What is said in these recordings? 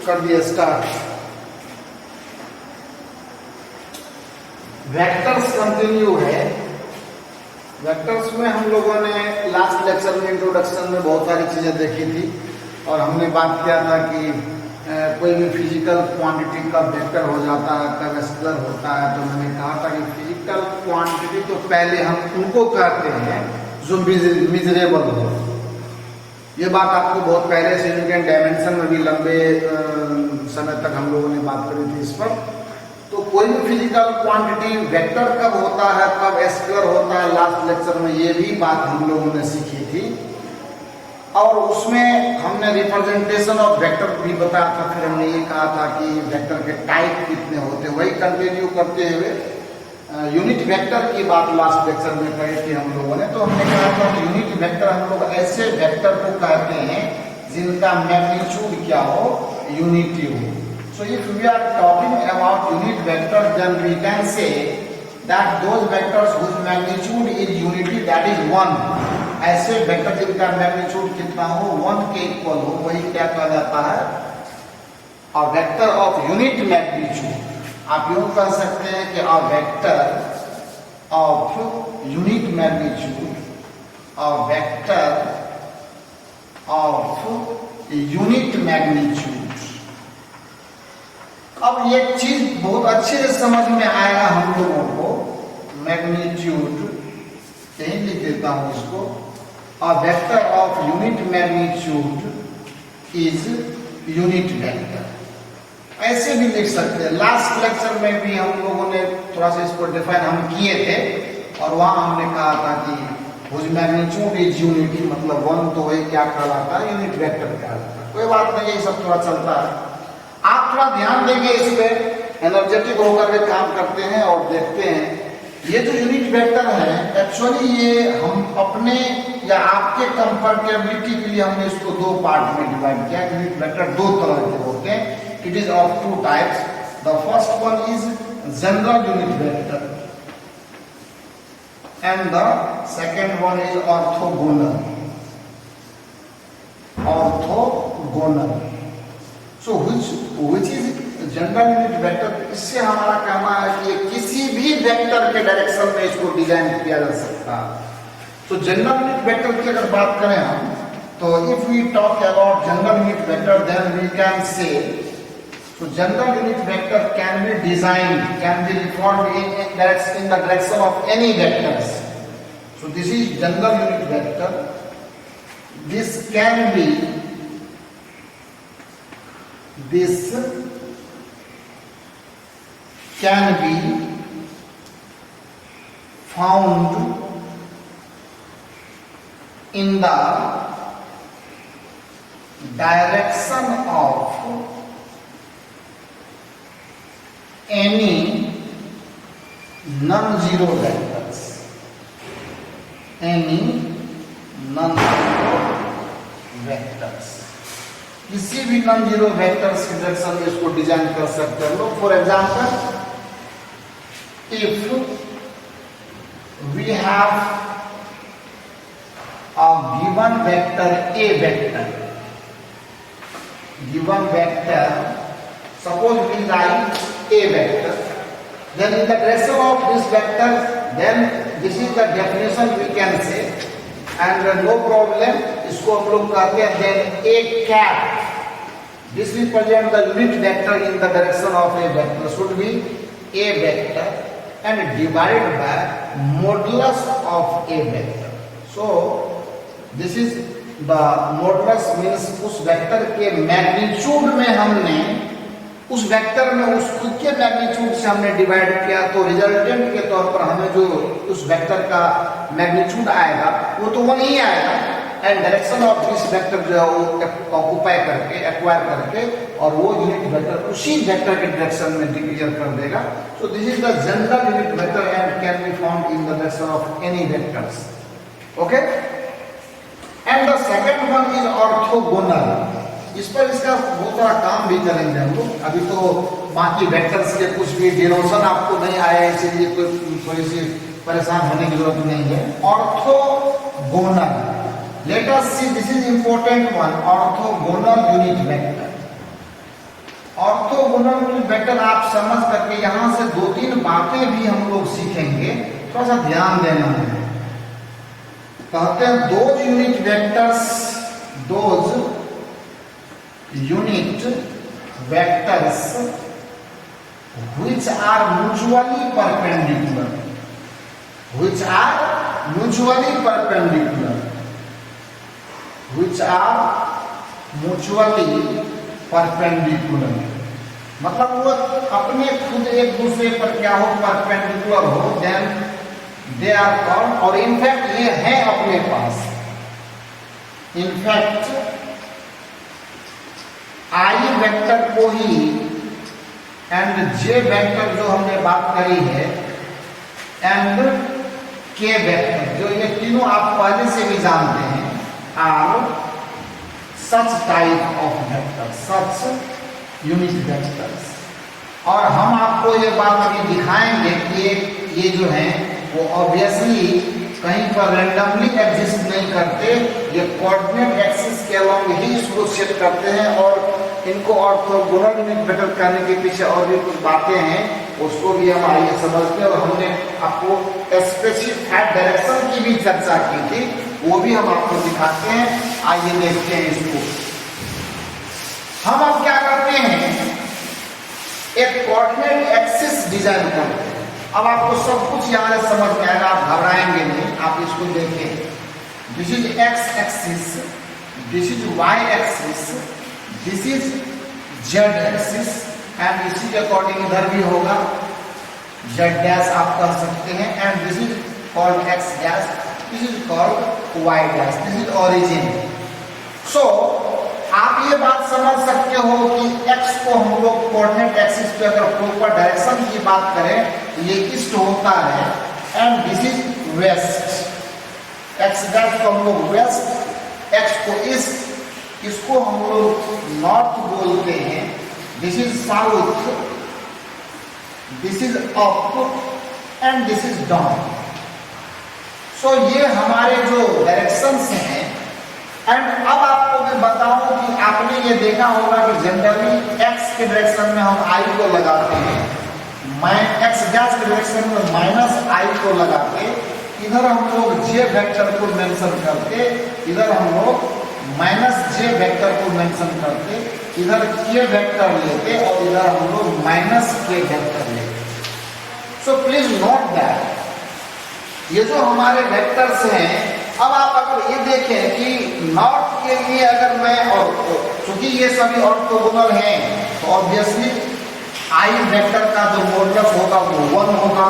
कर दिया start. Vectors continue है। वेक्टर्स में हम लोगों ने लास्ट लेक्चर में इंट्रोडक्शन में बहुत सारी चीजें देखी थी और हमने बात किया था कि कोई भी फिजिकल क्वांटिटी का वेक्टर हो जाता है, कब स्केलर होता है। तो मैंने कहा था कि फिजिकल क्वांटिटी तो पहले हम उनको कहते हैं जो मिजरेबल हो। ये बात आपको बहुत पहले से यूनिट डायमेंशन में भी लंबे समय तक हम लोगों ने बात करी थी इस पर। तो कोई भी फिजिकल क्वांटिटी वेक्टर कब होता है, कब स्केलर होता है, लास्ट लेक्चर में ये भी बात हम लोगों ने सीखी थी और उसमें हमने रिप्रेजेंटेशन ऑफ वेक्टर भी बताया था। फिर हमने ये कहा था कि वेक्टर के टाइप कितने होते हैं। वही कंटिन्यू करते हुए यूनिट वेक्टर की बात लास्ट लेक्चर में कही थी हम लोगों ने। तो हमने कहा था कि यूनिट वेक्टर हम लोग ऐसे वेक्टर को कहते हैं जिनका मैग्नीट्यूड क्या हो, यूनिटी हो। So if we are talking about unit vectors, then we can say that those vectors whose magnitude is unity, that is 1. ऐसे वेक्टर जिनका मैग्नीट्यूड कितना हो, 1 के इक्वल हो, वही क्या कहा जाता है, a vector of unit magnitude। आप यूं कह सकते हैं कि a vector of unit magnitude, a vector of unit magnitude। अब ये चीज बहुत अच्छे से समझ में आएगा हम लोगों को। मैग्नीट्यूड कहीं लिख देता हूं इसको, a vector of unit magnitude is unit vector. ऐसे भी लिख सकते हैं। लास्ट लेक्चर में भी हम लोगों ने थोड़ा सा इसको डिफाइन हम किए थे और वहां हमने कहा था कि हुज मैग्नीट्यूड इज यूनिटी, मतलब 1 तो वही क्या कहलाता है, यूनिट वेक्टर कहलाता है। कोई बात नहीं, ये सब थोड़ा चलता है। आप थोड़ा ध्यान देंगे इस पे, एनर्जेटिक होकर के काम करते हैं और देखते हैं ये जो यूनिट वेक्टर है एक्चुअली ये हम अपने या आपके कंफर्टेबिलिटी के लिए हमने इसको 2 पार्ट में डिवाइड किया। यूनिट वेक्टर 2 तरह के होते हैं। It is of 2 types. The first one is general unit vector and the second one is orthogonal. Orthogonal. So which is general unit vector. इससे हमारा कहना है कि किसी भी वेक्टर के डायरेक्शन में इसको डिजाइन किया जा सकता है। तो जनरल यूनिट वेक्टर की अगर बात करें हम, तो if we talk about general unit vector then we can say so general unit vector can be designed, can be reformed in the direction of any vectors. So this is general unit vector. This can be found in the direction of any non-zero vectors. Any non-zero vectors, किसी भी non zero vectors की direction में इसको design कर सकते हैं लोग। For example, if we have a given vector A vector, given vector, suppose we write a vector, then in the direction of this vector, then this is the definition we can say and no problem. इसको हम लोग कहते हैं then A cap, this represent the unit vector in the direction of A vector, should be A vector and divided by modulus of A vector. So this is the modulus, means उस vector के magnitude में हमने उस vector में उस खुद के magnitude से हमने डिवाइड किया, तो रिजल्टेंट के तौर पर हमें जो उस वेक्टर का मैग्नीट्यूड आएगा वो तो 1 ही आएगा and direction of this vector जो है वो ऑक्युपाई करके, एक्वायर करके, और वो यूनिट वेक्टर उसी वेक्टर के डायरेक्शन में डिक्लेयर कर देगा। सो this is the general unit vector and can be found in the direction of any vectors. Okay, and the second one is orthogonal. इस पर इसका बहुत बड़ा काम भी करेंगे हम लोग। अभी तो बाकी वेक्टर्स के कुछ भी डिनोशन आपको नहीं आया, इसलिए कोई थोड़ी सी परेशान होने की जरूरत नहीं है। Orthogonal, let us see, this is important one, orthogonal unit vector. Orthogonal vector आप समझ करके यहां से 2-3 बातें भी हम लोग सीखेंगे, थोड़ा सा ध्यान देना है। कहते हैं those unit vectors which are mutually perpendicular, which are mutually perpendicular, which are mutually perpendicular, मतलब वो अपने खुद एक दूसरे पर क्या हो, परपेंडिकुलर हो, देन दे आर कॉल्ड, और इनफैक्ट ये है अपने पास, इनफैक्ट आई वेक्टर को ही एंड जे वेक्टर जो हमने बात करी है एंड के वेक्टर, जो ये तीनों आप पहले से भी जानते हैं, are such type of vector, such unit vectors. और हम आपको ये बात अभी दिखाएंगे कि ये जो है वो ऑब्वियसली कहीं पर रैंडमली एग्जिस्ट नहीं करते, ये कोऑर्डिनेट एक्सिस के अलोंग ही इसको सेट करते हैं, और इनको ऑर्थोगोनल यूनिट वेक्टर करने के पीछे और भी कुछ बातें हैं, उसको भी हम आइए समझते हैं। और हमने आपको स्पेसिफाइड डायरेक्शन की भी चर्चा की थी, वो भी हम आपको दिखाते हैं, आइए देखते हैं इसको। हम अब क्या करते हैं, एक कोऑर्डिनेट एक्सिस डिजाइन करते हैं। अब आपको सब कुछ यहां से समझ में आएगा, आप घबराएंगे नहीं, आप इसको देखें। This is X axis, this is Y axis, this is Z axis, and इसी के अकॉर्डिंग इधर भी होगा जेड डैश आप कर सकते हैं, and this is called X dash, this is called Y dash, this is origin. So आप ये बात समझ सकते हो कि x को हम लोग कोऑर्डिनेट एक्सिस पे अगर प्रॉपर डायरेक्शन की बात करें, ये ईस्ट होता है, and this is west, x dash को हम लोग वेस्ट, x को ईस्ट, इसको हम लोग नॉर्थ बोलते हैं, this is south, this is up, and this is down. So ये हमारे जो डायरेक्शंस हैं। एंड अब आपको मैं बताऊं कि आपने ये देखा होगा कि जनरली x के डायरेक्शन में हम i को लगाते हैं, x डैश के डायरेक्शन में माइनस i को लगाते, इधर हम लोग j वेक्टर को मेंशन करते, इधर हम लोग माइनस j वेक्टर को मेंशन करते, इधर k वेक्टर लेते, और इधर हम लोग माइनस k वेक्टर लेते। सो प्लीज नोट दैट ये जो हमारे वेक्टर्स हैं, अब आप अगर ये देखें कि नॉर्थ के लिए अगर मैं, और चूंकि ये सभी ऑर्थोगोनल हैं, तो ऑब्वियसली आई वेक्टर का जो मॉडुलस होगा वो 1 होगा,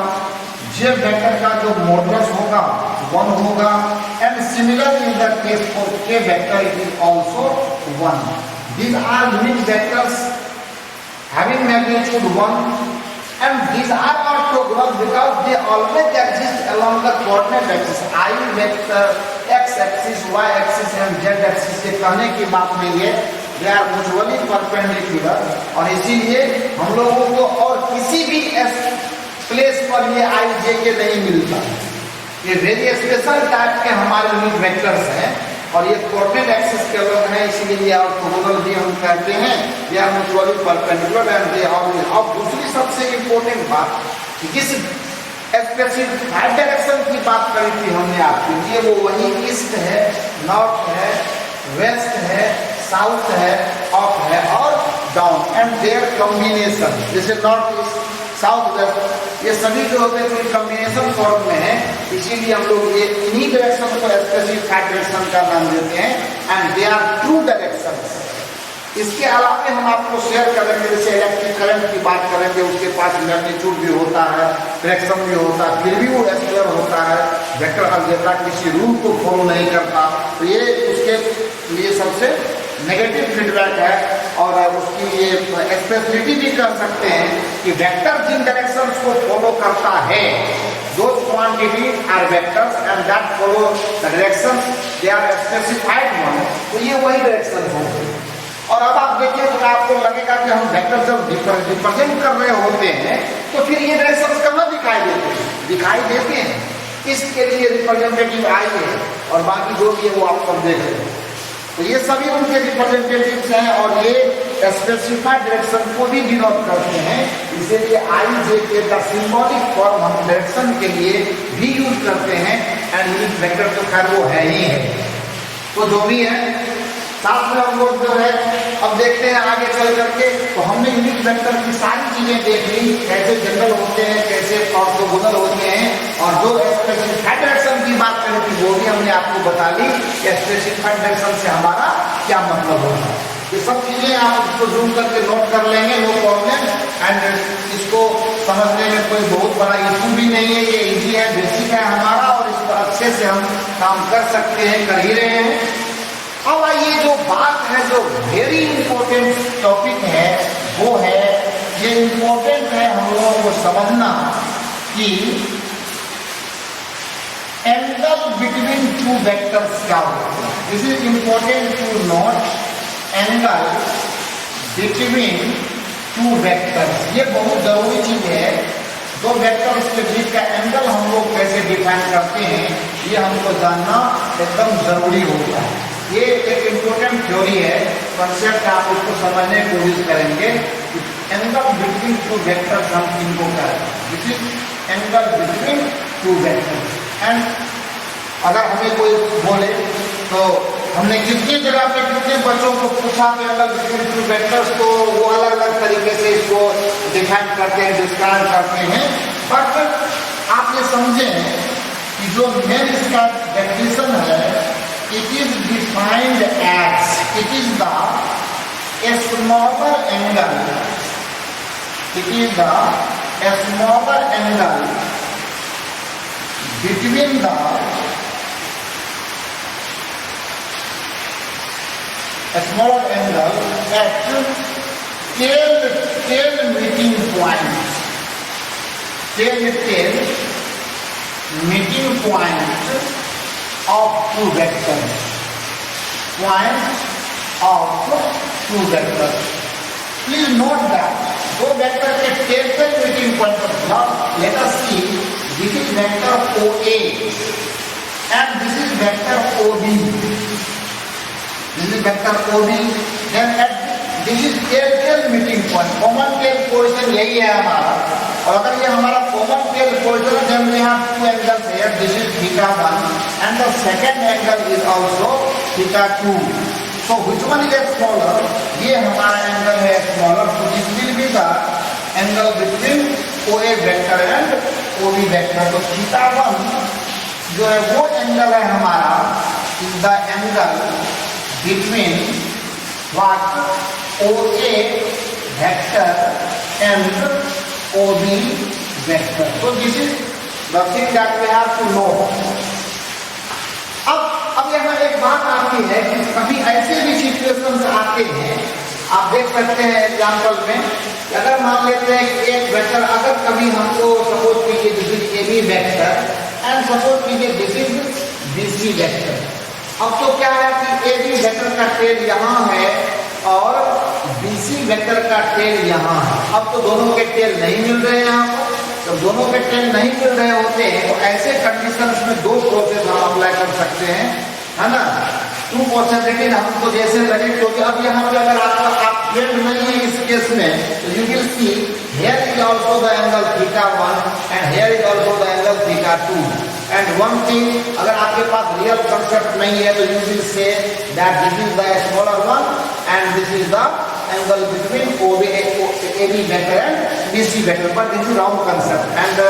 जे वेक्टर का जो मॉडुलस होगा 1 होगा, and similar in the case for K vector it is also 1। These are unit vectors having magnitude 1, and these are orthogonal because they always exist along the coordinate axis, I vector, x axis, y axis and z axis के कहने की बात नहीं है, they are mutually perpendicular, और इसीलिए हम लोगों को और किसी भी प्लेस पर ये i j के नहीं मिलता। ये वेरी स्पेशल टाइप के हमारे यूनिट वेक्टर्स हैं, और ये कोऑर्डिनेट एक्सिस के अलग है, इसीलिए ये ऑर्थोगोनल भी हम कहते हैं, ये are mutually perpendicular and they are. और दूसरी सबसे इंपॉर्टेंट बात, जिस स्पेसिफाइड डायरेक्शन की बात करी थी हमने आपके लिए, वो वही ईस्ट है, नॉर्थ है, वेस्ट है, साउथ है, अप है और डाउन, एंड देयर कॉम्बिनेशन, जैसे नॉर्थ ईस्ट साउथ वेस्ट, ये सभी जो होते हैं कॉम्बिनेशन फॉर्म में है, इसीलिए हम लोग ये इन्हीं डायरेक्शन को स्पेसिफाइड डायरेक्शन का नाम देते हैं, and they are true directions. इसके अलावा हम आपको शेयर करेंगे, जैसे इलेक्ट्रिक करंट की बात करेंगे, उसके पास मैग्नीट्यूड भी होता है, डायरेक्शन भी होता है, फिर भी वो स्क्वायर होता है, वेक्टर अलजेब्रा किसी रूल को फॉलो नहीं करता, तो ये उसके लिए सबसे नेगेटिव फीडबैक है। और उसकी ये स्पेशलिटी भी कर सकते हैं कि वेक्टर जिन डायरेक्शंस को फॉलो करता है, those quantities are vectors and that follow the directions, they are specified one, तो ये वही डायरेक्शन होंगे। और अब आप देखिए तो आपको लगेगा कि हम वेक्टर जब रिप्रेजेंट कर रहे होते हैं, तो फिर ये डायरेक्शंस कहाँ दिखाई देते हैं? दिखाई देते हैं, इसके लिए रिप्रेजेंटेटिव आई है, और बाकी जो भी है वो आप सब देख रहे हैं, तो ये सभी उनके रिप्रेजेंटेटिव्स हैं, और ये स्पेसिफाइड डायरेक्शन को भी डिनोट करते हैं, इसीलिए आई जे के का सिंबॉलिक फॉर्म हम डायरेक्शन के लिए भी यूज करते हैं। एंड यूनिट वेक्टर तो खैर वो है ही है। तो जो भी है साथ में हम लोग जो है अब देखते हैं आगे चल करके। तो हमने यूनिट वेक्टर की सारी चीजें देख ली, कैसे जनरल होते हैं, कैसे ऑर्थोगोनल होते हैं, और जो स्पेसिफाइड डायरेक्शन की बात करें थी वो भी हमने आपको बता ली कि स्पेसिफाइड डायरेक्शन से हमारा क्या मतलब होता है। ये सब चीजें आप इसको जूम करके नोट कर लेंगे, नो प्रॉब्लम। एंड इसको समझने में कोई बहुत बड़ा इशू भी नहीं है, ये इजी है, बेसिक है हमारा, और इस पर अच्छे से हम काम कर सकते हैं, कर ही रहे हैं। अब आइए जो बात है, जो वेरी इंपॉर्टेंट टॉपिक है, वो है, ये इंपॉर्टेंट है हम लोगों को समझना कि एंगल बिटवीन टू वेक्टर्स क्या होता है। This is important to note, angle between two vectors, ये बहुत जरूरी चीज है। दो वेक्टर्स के बीच का एंगल हम लोग कैसे डिफाइन करते हैं, ये हमको जानना एकदम जरूरी होता है। ये एक इम्पोर्टेंट थ्योरी है, कंसेप्ट आप उसको समझने की कोशिश करेंगे। एंगल बिटवीन टू वेक्टर्स हम इनको करें, this is angle between two vectors. And अगर हमें कोई बोले तो हमने कितनी जगह पे कितने बच्चों को पूछा कि एंगल बिटवीन टू वेक्टर्स, तो वो अलग अलग तरीके से इसको डिफाइन करते हैं, डिस्क्राइब करते हैं। बट आप ये समझें कि जो मेन इसका डेफिनेशन है, it is defined as, it is the a smaller angle, it is the a smaller angle between the a smaller angle at tail meeting points, tail meeting point of two vectors, point of two vectors. Please note that दो vector के tell meeting point पर, now let us see, this is vector OA and this is vector OB, this is vector OB, then at this is tail meeting point, common tail position यही है हमारा। और अगर ये हमारा common tail position है, then we have two angles here, this is θ1 and the second angle is also θ2. So which one is smaller? ये हमारा एंगल है smaller, so this will be the angle between OA vector and OB vector. तो θ1 जो है वो angle है हमारा, is the angle between what? OA vector and OB vector. So this is the thing that we have to know. अब यहाँ एक बात आती है कि कभी ऐसे भी सिचुएशंस आते हैं, आप देख सकते हैं एग्जाम्पल में, अगर मान लेते हैं कि एक वेक्टर, अगर कभी हमको सपोज कीजिए this is AB vector and suppose कीजिए दिस इज BC वेक्टर। अब तो क्या है कि AB वेक्टर का टेल यहाँ है और BC वेक्टर का टेल यहाँ है। अब तो दोनों के टेल नहीं मिल रहे हैं आपको, जब दोनों के टेल नहीं मिल रहे होते हैं तो ऐसे कंडीशंस में दो प्रोसेस हम अप्लाई कर सकते हैं, है ना। टू पॉसिबिलिटी हमको जैसे लगे, क्योंकि अब यहाँ पे अगर आप फ्रेंड नहीं है इस केस में, तो you will see here is also the angle θ1 and here is also the angle θ2। And one thing, अगर आपके पास रियल कंसेप्ट नहीं है तो you will say that this is the smaller one and this is the angle between AB vector and BC vector, but this is wrong concept. And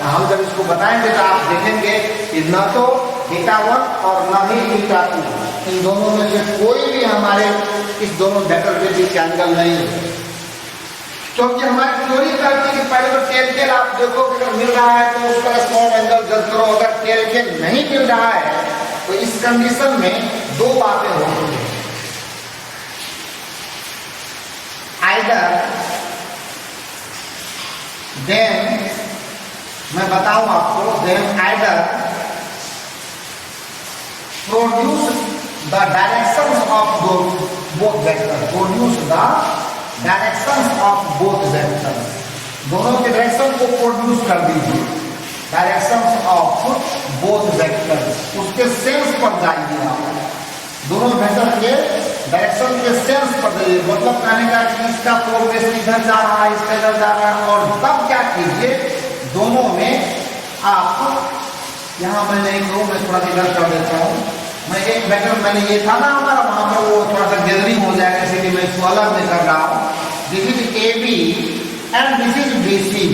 हम जब इसको बताएंगे तो आप देखेंगे कि न तो θ1 और न ही θ2, इन दोनों में से कोई भी हमारे इस दोनों वेक्टर के बीच एंगल नहीं है। क्योंकि हमारी थ्योरी करती है कि पहले तो टेल आप देखो, अगर मिल रहा है तो उसका स्मॉल एंगल जज करो, अगर टेल नहीं मिल रहा है तो इस कंडीशन में दो बातें होती हैं। आइदर देन, मैं बताऊं आपको, then either produce the directions of both vector, produce the directions of both vectors, दोनों के डायरेक्शन को प्रोड्यूस कर दीजिए, डायरेक्शंस ऑफ बोथ वेक्टर्स, उसके सेंस पर जाइए आप, दोनों वेक्टर के डायरेक्शन के सेंस बदलिए, मतलब कहने का कि इसका प्रोग्रेस इधर जा रहा है, इसका इधर जा रहा है। और तब क्या कीजिए, दोनों में आप यहाँ मैं नहीं कहूँ, मैं थोड़ा इधर कर देता हूँ। मैं एक वेक्टर मैंने ये था ना हमारा, वहां पर वो थोड़ा सा गैदरिंग हो जाएगा, इसीलिए मैं इसको अलग में कर रहा हूँ। This is A B and this is B C.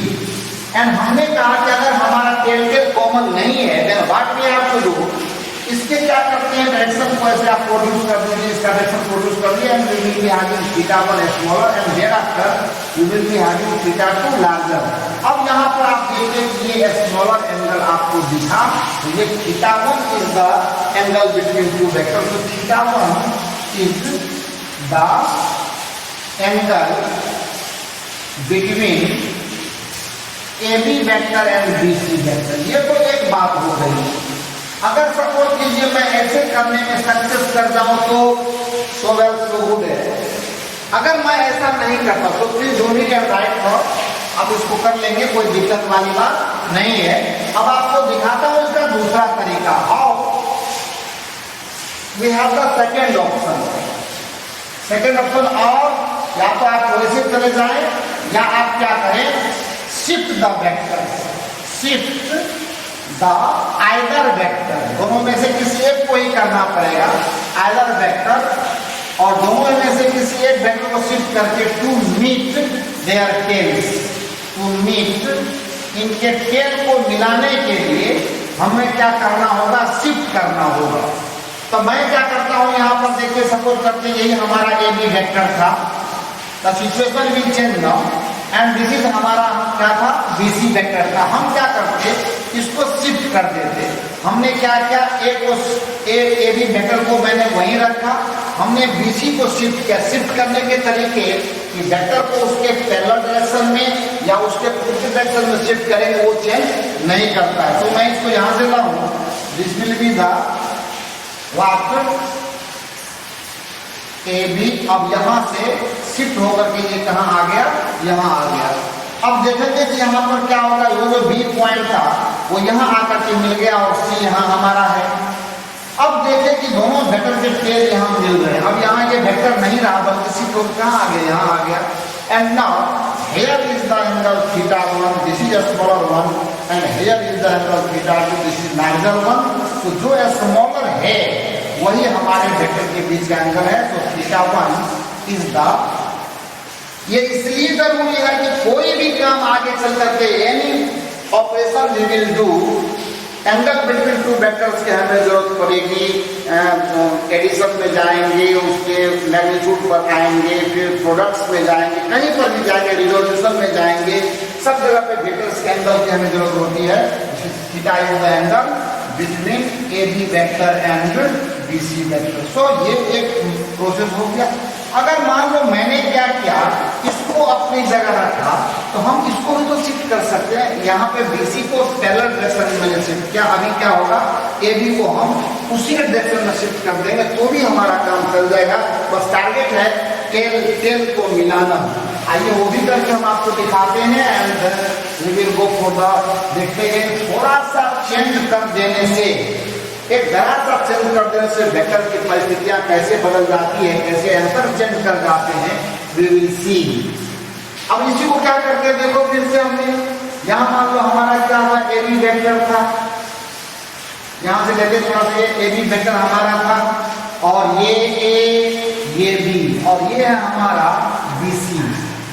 And हमने कहा कि अगर हमारा टेल कॉमन नहीं है, then what we have to do, इसके क्या करते हैं, डायरेक्शन को ऐसे आप प्रोड्यूस कर दीजिए, इसका डायरेक्शन प्रोड्यूस कर दिया, and we will be having theta 1 smaller and thereafter we will be having theta 2 larger. अब यहाँ पर आप देखिए कि ये स्मॉलर एंगल आपको दिखा, तो ये theta 1 is the angle between two vector. तो theta 1 is the angle between A B vector and B C vector. ये तो एक बात हो गई। अगर सपोज कीजिए मैं ऐसे करने में सक्सेस कर जाऊं तो सो वेल सो गुड है। अगर मैं ऐसा नहीं करता तो please do it and right now, आप इसको कर लेंगे, कोई दिक्कत वाली बात नहीं है। अब आपको दिखाता हूं इसका दूसरा तरीका। How we have the second option. Second option, और या तो आप वैसे चले जाएं या आप क्या करें, shift the vector, shift the either vector. दोनों में से किसी एक को ही करना पड़ेगा, आइदर वेक्टर, और दोनों में से किसी एक वेक्टर को शिफ्ट करके to meet their tails, to meet, इनके टेल को मिलाने के लिए हमें क्या करना होगा, शिफ्ट करना होगा। तो मैं क्या करता हूं, यहां पर देखिए सपोज करते हैं यही हमारा ए बी वेक्टर था, the situation will change now and this is हमारा क्या था, बी सी वेक्टर था। हम क्या करते, इसको शिफ्ट कर देते। हमने क्या किया, ए बी वेक्टर को मैंने वहीं रखा, हमने बी सी को शिफ्ट किया। शिफ्ट करने के तरीके कि वेक्टर को उसके पैरेलल डायरेक्शन में या उसके विपरीत डायरेक्शन में शिफ्ट करेंगे, वो चेंज नहीं करता है। तो मैं इसको यहां से लाऊं, this will be the what A B. अब यहां से शिफ्ट होकर के ये कहां आ गया, यहां आ गया। अब देखेंगे कि यहाँ पर क्या होगा, वो जो बी पॉइंट था वो यहाँ आकर के मिल गया और सी यहाँ हमारा है। अब देखें कि दोनों वेक्टर के टेल यहाँ मिल गए। अब यहाँ ये वेक्टर नहीं रहा बल्कि शिफ्ट होकर कहाँ आ गया, यहाँ आ गया। And now here is the angle theta 1, this is smaller 1, and here is the angle theta 2, this is larger 1। तो जो स्मॉलर है वही हमारे वेक्टर के बीच का एंगल है। तो थीटा 1 इज द, ये इसलिए जरूरी है कि कोई भी काम आगे चल करके any operation we will do, angle between two vectors के हमें जरूरत पड़ेगी। एडिशन में जाएंगे, उसके मैग्नीट्यूड पर आएंगे, फिर प्रोडक्ट्स में जाएंगे, कहीं पर भी जाएंगे, रिजोल्यूशन में जाएंगे, सब जगह पे वेक्टर्स के एंगल की हमें जरूरत होती है। Theta is the angle between A B vector and B C vector. So ये एक प्रोसेस हो गया। अगर मान लो मैंने क्या किया, इसको अपनी जगह रखा, तो हम इसको भी तो शिफ्ट कर सकते हैं। यहाँ पे बीसी को पैरेलल डायरेक्शन में मैंने शिफ्ट किया, अभी क्या होगा, ए बी को हम उसी डायरेक्शन में शिफ्ट कर देंगे तो भी हमारा काम चल जाएगा। बस टारगेट है टेल को मिलाना। आइए वो भी करके हम आपको दिखाते हैं and we will go for the, देखते हैं थोड़ा सा चेंज कर देने से, एक जरा सा चेंज कर देने से वेक्टर की परिस्थितियां कैसे बदल जाती है, कैसे आंसर चेंज कर जाते हैं, वी विल सी। अब इसी को क्या करते हैं, देखो फिर से हमने यहाँ मान लो हमारा क्या हुआ, ए बी वेक्टर था, यहाँ से लेते थोड़ा सा, ए बी वेक्टर हमारा था और ये ए, ये बी और ये है हमारा बी सी।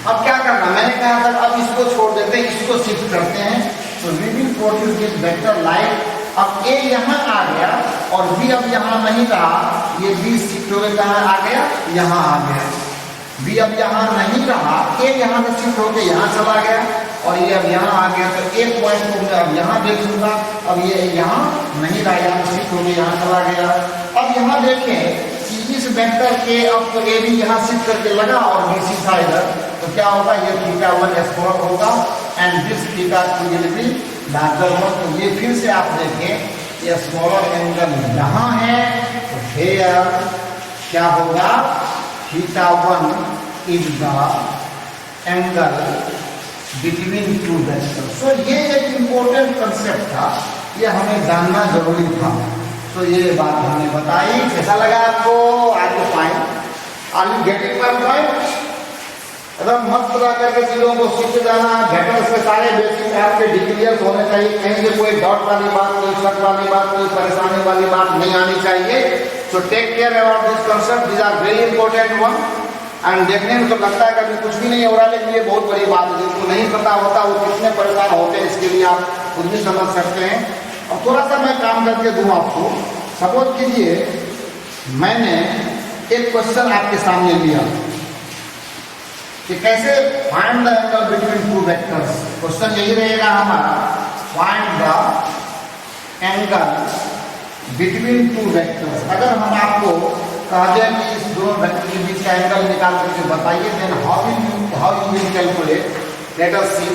अब क्या करना, मैंने कहा था अब इसको छोड़ देते हैं, इसको शिफ्ट करते हैं। तो we will produce this vector like, अब ए यहाँ आ गया और बी अब यहाँ नहीं रहा, ये बी शिफ्ट हो गया, कहाँ आ गया, यहाँ आ गया। बी अब यहाँ नहीं रहा, ए यहाँ से शिफ्ट होकर यहाँ चला गया और ये अब यहाँ आ गया। तो एक पॉइंट को मैं अब यहाँ देखूंगा, अब ये यहाँ नहीं रहा, यहाँ शिफ्ट होकर यहाँ चला गया। अब यहाँ देखें कि इस वेक्टर के अब तो ए भी यहाँ शिफ्ट करके लगा और बी सी था इधर, तो क्या होगा, ये थीटा 1 स्क्वायर होगा and this theta 2 will be larger 1। तो ये फिर से आप देखें, ये स्मॉलर एंगल यहाँ है, तो हेयर क्या होगा, theta 1 is the angle between two vectors. So ये एक इंपॉर्टेंट कंसेप्ट था, ये हमें जानना जरूरी था। तो ये बात हमने बताई। कैसा लगा आपको? आज तो fine. Are you getting my point? एकदम मस्त लगा करके चीजों को सीखते जाना। वेक्टर्स के सारे बेसिक आपके डिक्लेयर होने चाहिए। कहीं से कोई डाउट वाली बात, कोई शक वाली बात, कोई परेशानी वाली बात नहीं आनी चाहिए। So take care about this concept, these are very important one. And देखने में तो लगता है कभी कुछ भी नहीं हो रहा, लेकिन ये बहुत बड़ी बात है। जिसको नहीं पता होता वो कितने परेशान होते हैं, इसके लिए आप खुद भी समझ सकते हैं। और थोड़ा सा मैं काम करके दूं आपको। सपोज कीजिए मैंने एक क्वेश्चन आपके सामने लिया कि कैसे find the angle between two vectors. Question यही रहेगा हमारा, find the angle between two vectors. अगर हम आपको कहा जाए कि इस दोनों वेक्टर के बीच का एंगल निकाल करके बताइए, then how you will calculate. Let us see.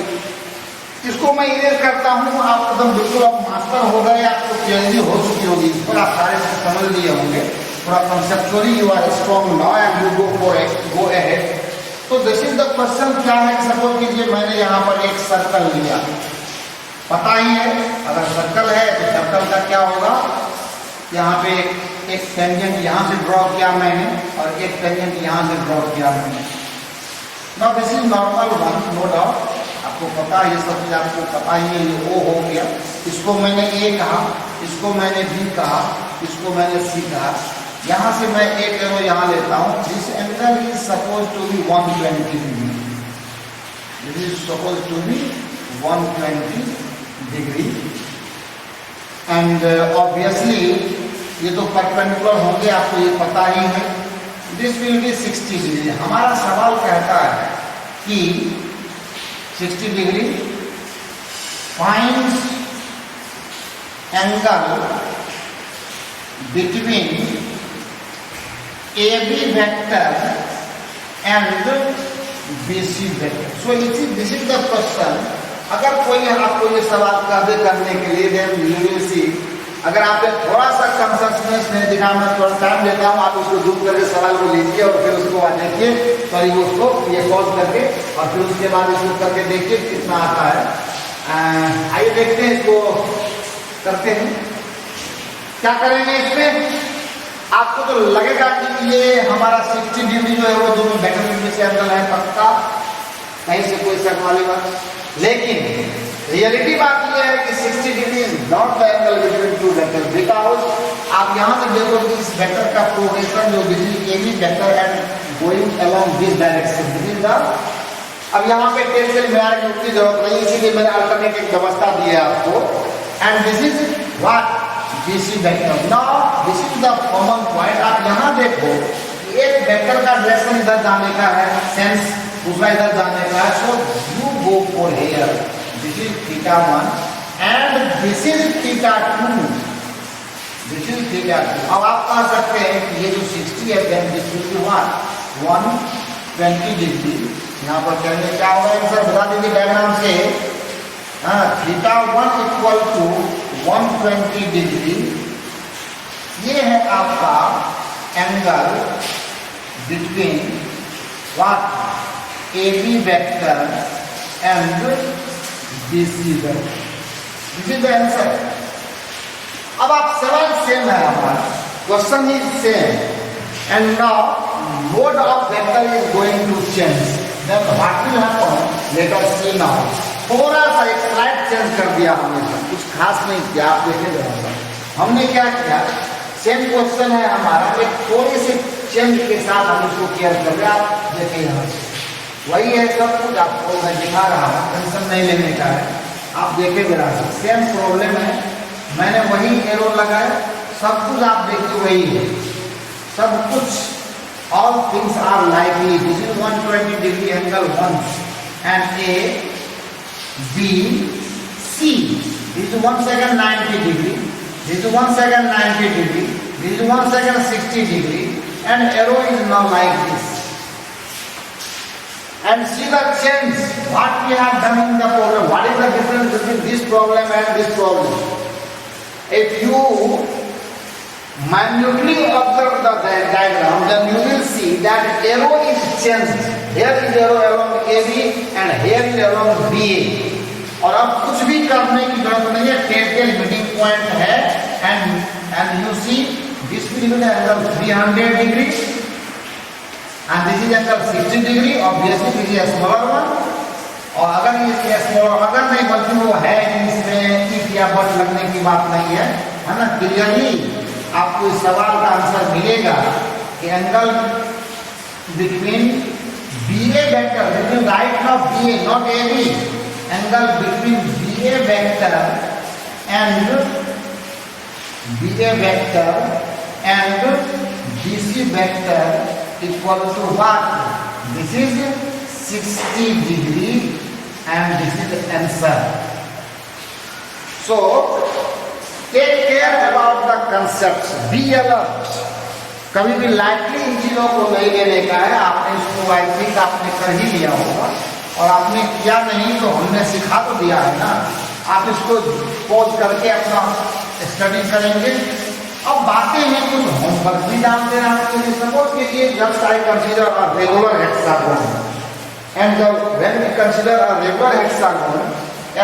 इसको मैं इरेज करता हूँ। आप एकदम बिल्कुल आप मास्टर हो गए, आपको क्लियरिटी हो चुकी होगी, इस पर आप सारे समझ लिए होंगे। थोड़ा conceptually you are strong now and you go for go ahead. तो दिस इज द क्वेश्चन। क्या है? सपोज कीजिए मैंने यहाँ पर एक सर्कल लिया। पता ही है अगर सर्कल है तो सर्कल का क्या होगा, यहाँ पे एक टेंजेंट यहाँ से ड्रॉ किया मैंने और एक टेंजेंट यहाँ से ड्रॉ किया मैंने। Now this is normal one, no doubt. आपको पता है, ये सब चीज आपको पता ही है। ये ओ हो गया, इसको मैंने ए कहा, इसको मैंने बी कहा, इसको मैंने सी कहा। यहाँ से मैं एक एरो यहाँ लेता हूँ। This angle is suppose to be 120 degree. This is suppose to be 120 degree. And obviously ये तो परपेंडिकुलर होंगे, आपको ये पता ही है। This will be 60 degree. हमारा सवाल कहता है कि 60 degree find angle between AB vector and BC vector. So this is the question. अगर कोई आपको ये सवाल करने के लिए, देन यू विल सी। अगर आपने थोड़ा सा कंसेप्शनेस नहीं दिखा, मैं थोड़ा टाइम लेता हूँ, आप उसको जूम करके सवाल को लीजिए और फिर उसको देखिए, सॉरी उसको ये सॉल्व करके, और फिर उसके बाद इसको करके देखिए कितना आता है। आइए देखते हैं, इसको करते हैं। क्या करेंगे इसमें? आपको तो लगेगा कि ये हमारा 60 डिग्री जो है वो दोनों वेक्टर के बीच एंगल है, पक्का, कहीं से कोई शक वाली बात। लेकिन रियलिटी बात यह है कि 60 degree is not the angle between two vector, because आप यहां से देखो कि इस वेक्टर का प्रोग्रेशन जो between AB vector and going along this direction, this is the. अब यहाँ पे टेंशन में आने की उतनी जरूरत नहीं, इसीलिए मैंने अल्टरनेटिव व्यवस्था दी है आपको। And this is what BC vector. Now this is the common point. आप यहाँ देखो एक वेक्टर का डायरेक्शन इधर जाने का है, सेंस दूसरा इधर जाने का है। So you go for here, this is θ1 and this is θ2, this is θ2। अब आप कह सकते हैं कि ये जो 60 है, then this will be what 120 degree. यहाँ पर कहने क्या होगा सर, बता दीजिए डायग्राम से। θ1 इक्वल टू 120 डिग्री। ये है आपका angle between what AB vector and BC vector. This is the answer. अब आप सवाल सेम है, हमारा question is same and now mode of vector is going to change. Then what will happen, let us see now. थोड़ा सा एक slide change कर दिया हमने, कुछ खास नहीं किया। आप देखें जरा, हमने क्या किया, सेम क्वेश्चन है हमारा, एक थोड़ी सी चेंज के साथ हम इसको क्लियर कर रहे हैं। आप देखें यहाँ वही है सब कुछ, आपको मैं दिखा रहा हूँ, टेंशन नहीं लेने का है। आप देखें जरा, सेम प्रॉब्लम है, मैंने वही एरो लगाया, सब कुछ आप देखिए वही है, सब कुछ। All things are likely. This is 120 degree angle 1 and A B C. This is 1 second 90 degree. This is 1 second 90 degree. This is 1 second 60 degree. And arrow is now like this. And see the change. What we have done in the problem. What is the difference between this problem and this problem? If you minutely observe the diagram, then you will see that arrow is changed. Here is arrow along AB and here is along BA. और अब कुछ भी करने की जरूरत नहीं है, tell meeting point है and and you see this will be the angle 300 degree and this is angle 60 degree. Obviously this is a smaller one. और अगर ये स्मॉलर अगर नहीं बल्कि वो है इसमें इफ या बट लगने की बात नहीं है, है ना। क्लियरली आपको इस सवाल का आंसर मिलेगा कि angle between BA vector, between right of BA not AB, angle between BA vector and BC vector equal to what? This is 60 degree and this is the answer. So take care about the concepts, be alert. कभी भी lightly इन चीजों को नहीं लेने का है। आपने इसको आई थिंक आपने कर ही लिया होगा, और आपने किया नहीं तो हमने सिखा तो दिया है ना। आप इसको पॉज करके अपना स्टडी करेंगे। अब बातें हैं कुछ होमवर्क भी डालते हैं आपके लिए। सपोज कीजिए just I consider a regular hexagon and when we consider a regular hexagon,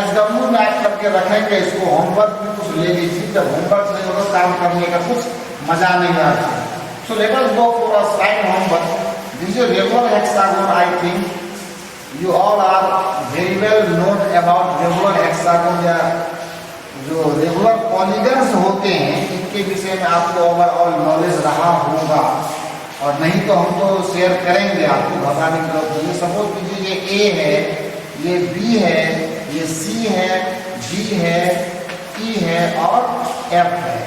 SW match करके रखेंगे इसको। होमवर्क में कुछ ले लीजिए, जब होमवर्क नहीं होगा काम करने का कुछ मजा नहीं आता। So let us go for a side homework. This is a regular hexagon. I think you all are very well known about regular hexagon या जो रेगुलर पॉलीगन्स होते हैं इनके विषय में आपको ओवरऑल नॉलेज रहा होगा, और नहीं तो हम तो शेयर करेंगे आपको बताने की जरूरत नहीं। सपोज कीजिए ये A है, ये B है, ये C है, D है, E है और F है।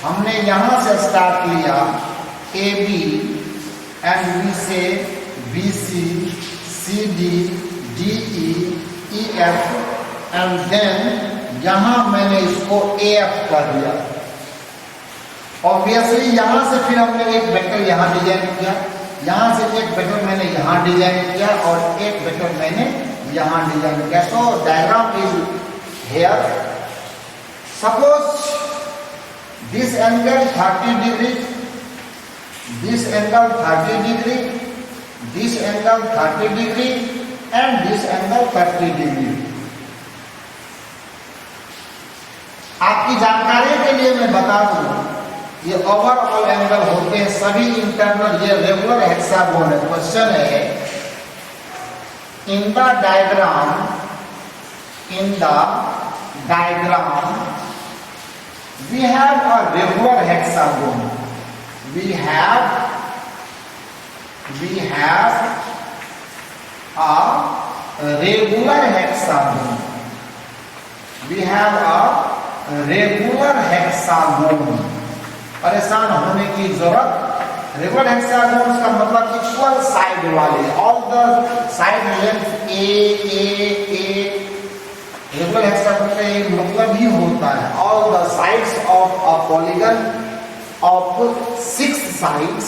हमने यहाँ से स्टार्ट लिया AB एंड B से BC, CD, DE, EF and then यहाँ मैंने इसको AF कर दिया। ऑब्वियसली यहाँ से फिर हमने एक वेक्टर यहाँ डिजाइन किया, यहाँ से एक वेक्टर मैंने यहाँ डिजाइन किया और एक वेक्टर मैंने यहाँ डिजाइन किया। So diagram is here. Suppose this angle 30 degree, this angle 30 degree, this angle 30 degree and this angle 30 degree. आपकी जानकारी के लिए मैं बता दूं, ये ओवरऑल एंगल होते हैं सभी इंटरनल। ये रेगुलर हेक्सागोन है। क्वेश्चन है in the diagram we have a regular hexagon, we have a regular hexagon, we have a regular hexagon. परेशान होने की जरूरत। रेगुलर हेक्सागोन का मतलब इक्वल साइड वाले, all the side length A. Regular hexagon का एक मतलब ही होता है all the sides of a polygon of 6 sides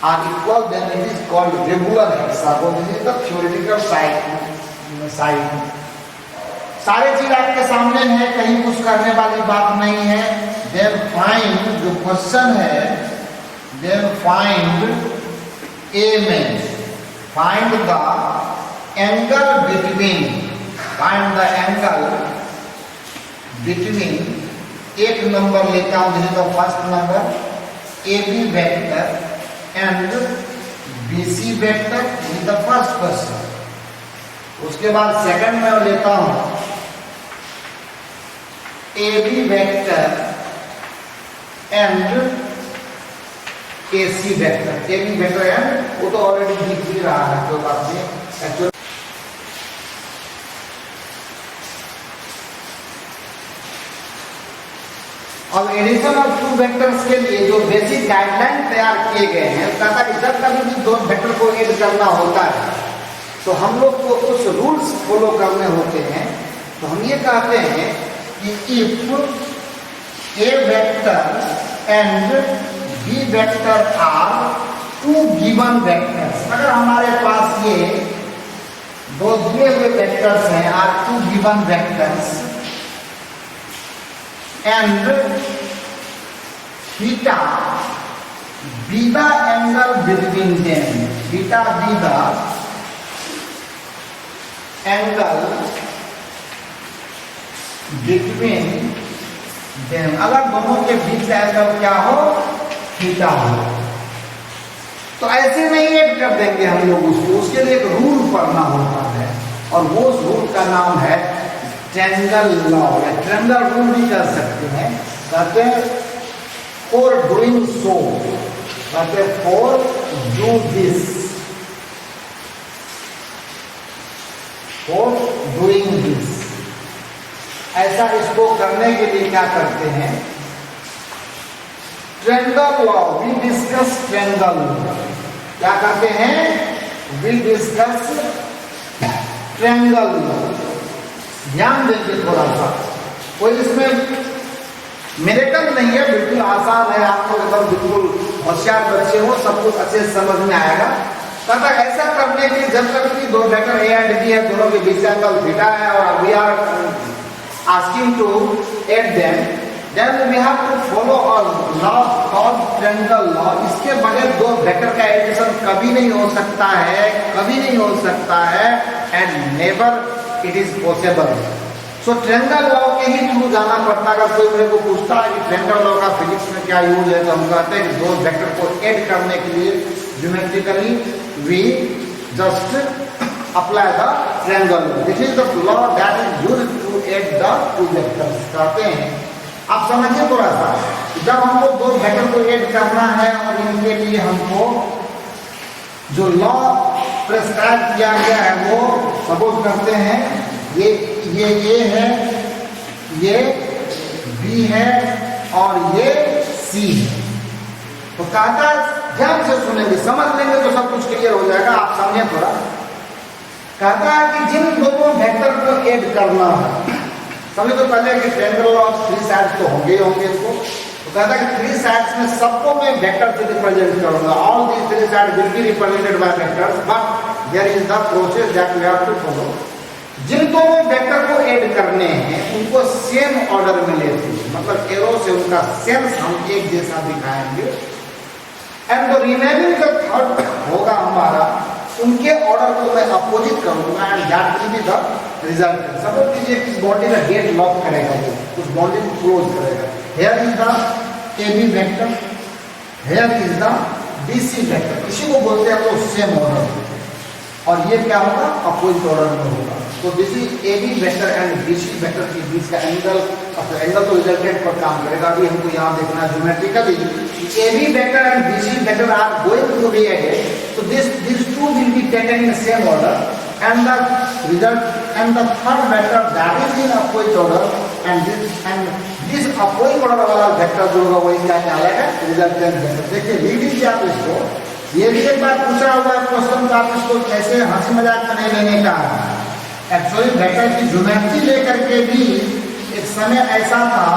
are equal, then it is called regular hexagon. This is the theoretical side. सारे चीज आपके सामने है, कहीं कुछ करने वाली बात नहीं है। Then find, जो क्वेश्चन है, then find A में find the angle between, एक नंबर लेता हूं, this is the first number, AB vector and BC vector, this is the first question. उसके बाद सेकंड में लेता हूं AB vector and AC vector, AB vector and वो तो ऑलरेडी दिख ही रहा है, तो बात नहीं एक्चुअली। और एडिशन ऑफ 2 वेक्टर्स के लिए जो बेसिक गाइडलाइन तैयार किए गए हैं, कहता जब कभी भी 2 वेक्टर को ऐड करना होता है तो हम लोग को कुछ रूल्स फॉलो करने होते हैं। तो हम ये कहते हैं कि if A vector and B vector are 2 given vectors, अगर हमारे पास ये 2 दिए हुए वेक्टर्स हैं, are 2 given vectors and theta be the angle between them, theta be the angle between अगर दोनों के बीच का एंगल क्या हो, थीटा हो, तो ऐसे नहीं ऐड कर देंगे हम लोग उसको, उसके लिए एक रूल पढ़ना होता है और वो रूल का नाम है ट्रायंगल लॉ या ट्रायंगल रूल भी कर सकते हैं। कहते हैं फॉर डूइंग सो, कहते हैं for do this, for doing this, ऐसा इसको करने के लिए क्या करते हैं, triangle law, we discuss triangle, क्या करते हैं, वी डिस्कस ट्रायंगल। ध्यान देंगे थोड़ा सा, कोई इसमें मिरेकल नहीं है, बिल्कुल आसान है, आप लोग एकदम बिल्कुल होशियार बच्चे हो, सब कुछ अच्छे से समझ में आएगा। तथा ऐसा करने के जब तक कि दो वेक्टर ए एंड बी है, दोनों के बीच एंगल थीटा है और we are asking to add them, then we have to follow a law called triangle law. इसके बगैर दो वेक्टर का एडिशन कभी नहीं हो सकता है, कभी नहीं हो सकता है, and never it is possible. So triangle law के ही थ्रू जाना पड़ता है। अगर कोई मेरे को पूछता है कि ट्रायंगल लॉ का फिजिक्स में क्या यूज है, तो हम कहते हैं कि दो वेक्टर को ऐड करने के लिए geometrically we just apply the triangle. This is the law that is used to add the two vectors. कहते हैं, आप समझिए थोड़ा सा, जब हमको दो वेक्टर को ऐड करना है और इनके लिए हमको जो लॉ प्रिस्क्राइब किया गया है वो सपोज करते हैं ये ए है, ये बी है और ये सी है। तो कहता ध्यान से सुनेंगे, समझ लेंगे तो सब कुछ क्लियर हो जाएगा, आप समझे थोड़ा। कहता है कि जिन दोनों वेक्टर को ऐड करना है, समझे तो पहले कि ट्रायंगल ऑफ थ्री साइड्स तो होंगे ही होंगे इसको। तो कहता है कि थ्री साइड्स में सबको मैं वेक्टर से रिप्रेजेंट करूंगा, all these three side will be represented by vectors, but there is the process that we have to follow. जिन दोनों वेक्टर को ऐड करने हैं उनको सेम ऑर्डर में लेते हैं, मतलब एरो से उनका सेंस हम एक जैसा दिखाएंगे, एंड द रिमेनिंग जो थर्ड होगा हमारा, उनके ऑर्डर को मैं अपोजिट करूंगा and that will be the result. Suppose कीजिए किस बॉडी का गेट लॉक करेगा, वो उस बॉडी को क्लोज करेगा। Here is the AB vector, here is the BC vector, इसी को बोलते हैं तो सेम ऑर्डर, और ये क्या होगा, अपोजिट ऑर्डर में होगा। तो this is AB vector and BC vector के बीच का एंगल, एंगल तो रिजल्टेंट पर काम करेगा। अभी हमको यहाँ देखना है geometrically AB vector and BC vector are going to be added, so these two will be taken in the same order, and the result and the third vector that is in opposite order, and this opposite order वाला vector जो होगा वही क्या कहलाएगा, resultant vector. देखिए read लीजिए आप इसको, ये भी एक बार पूछा हुआ है क्वेश्चन, तो आप इसको कैसे हंसी मजाक में नहीं लेने का। एक्चुअली वेक्टर की ज्योमेट्री लेकर के भी एक समय ऐसा था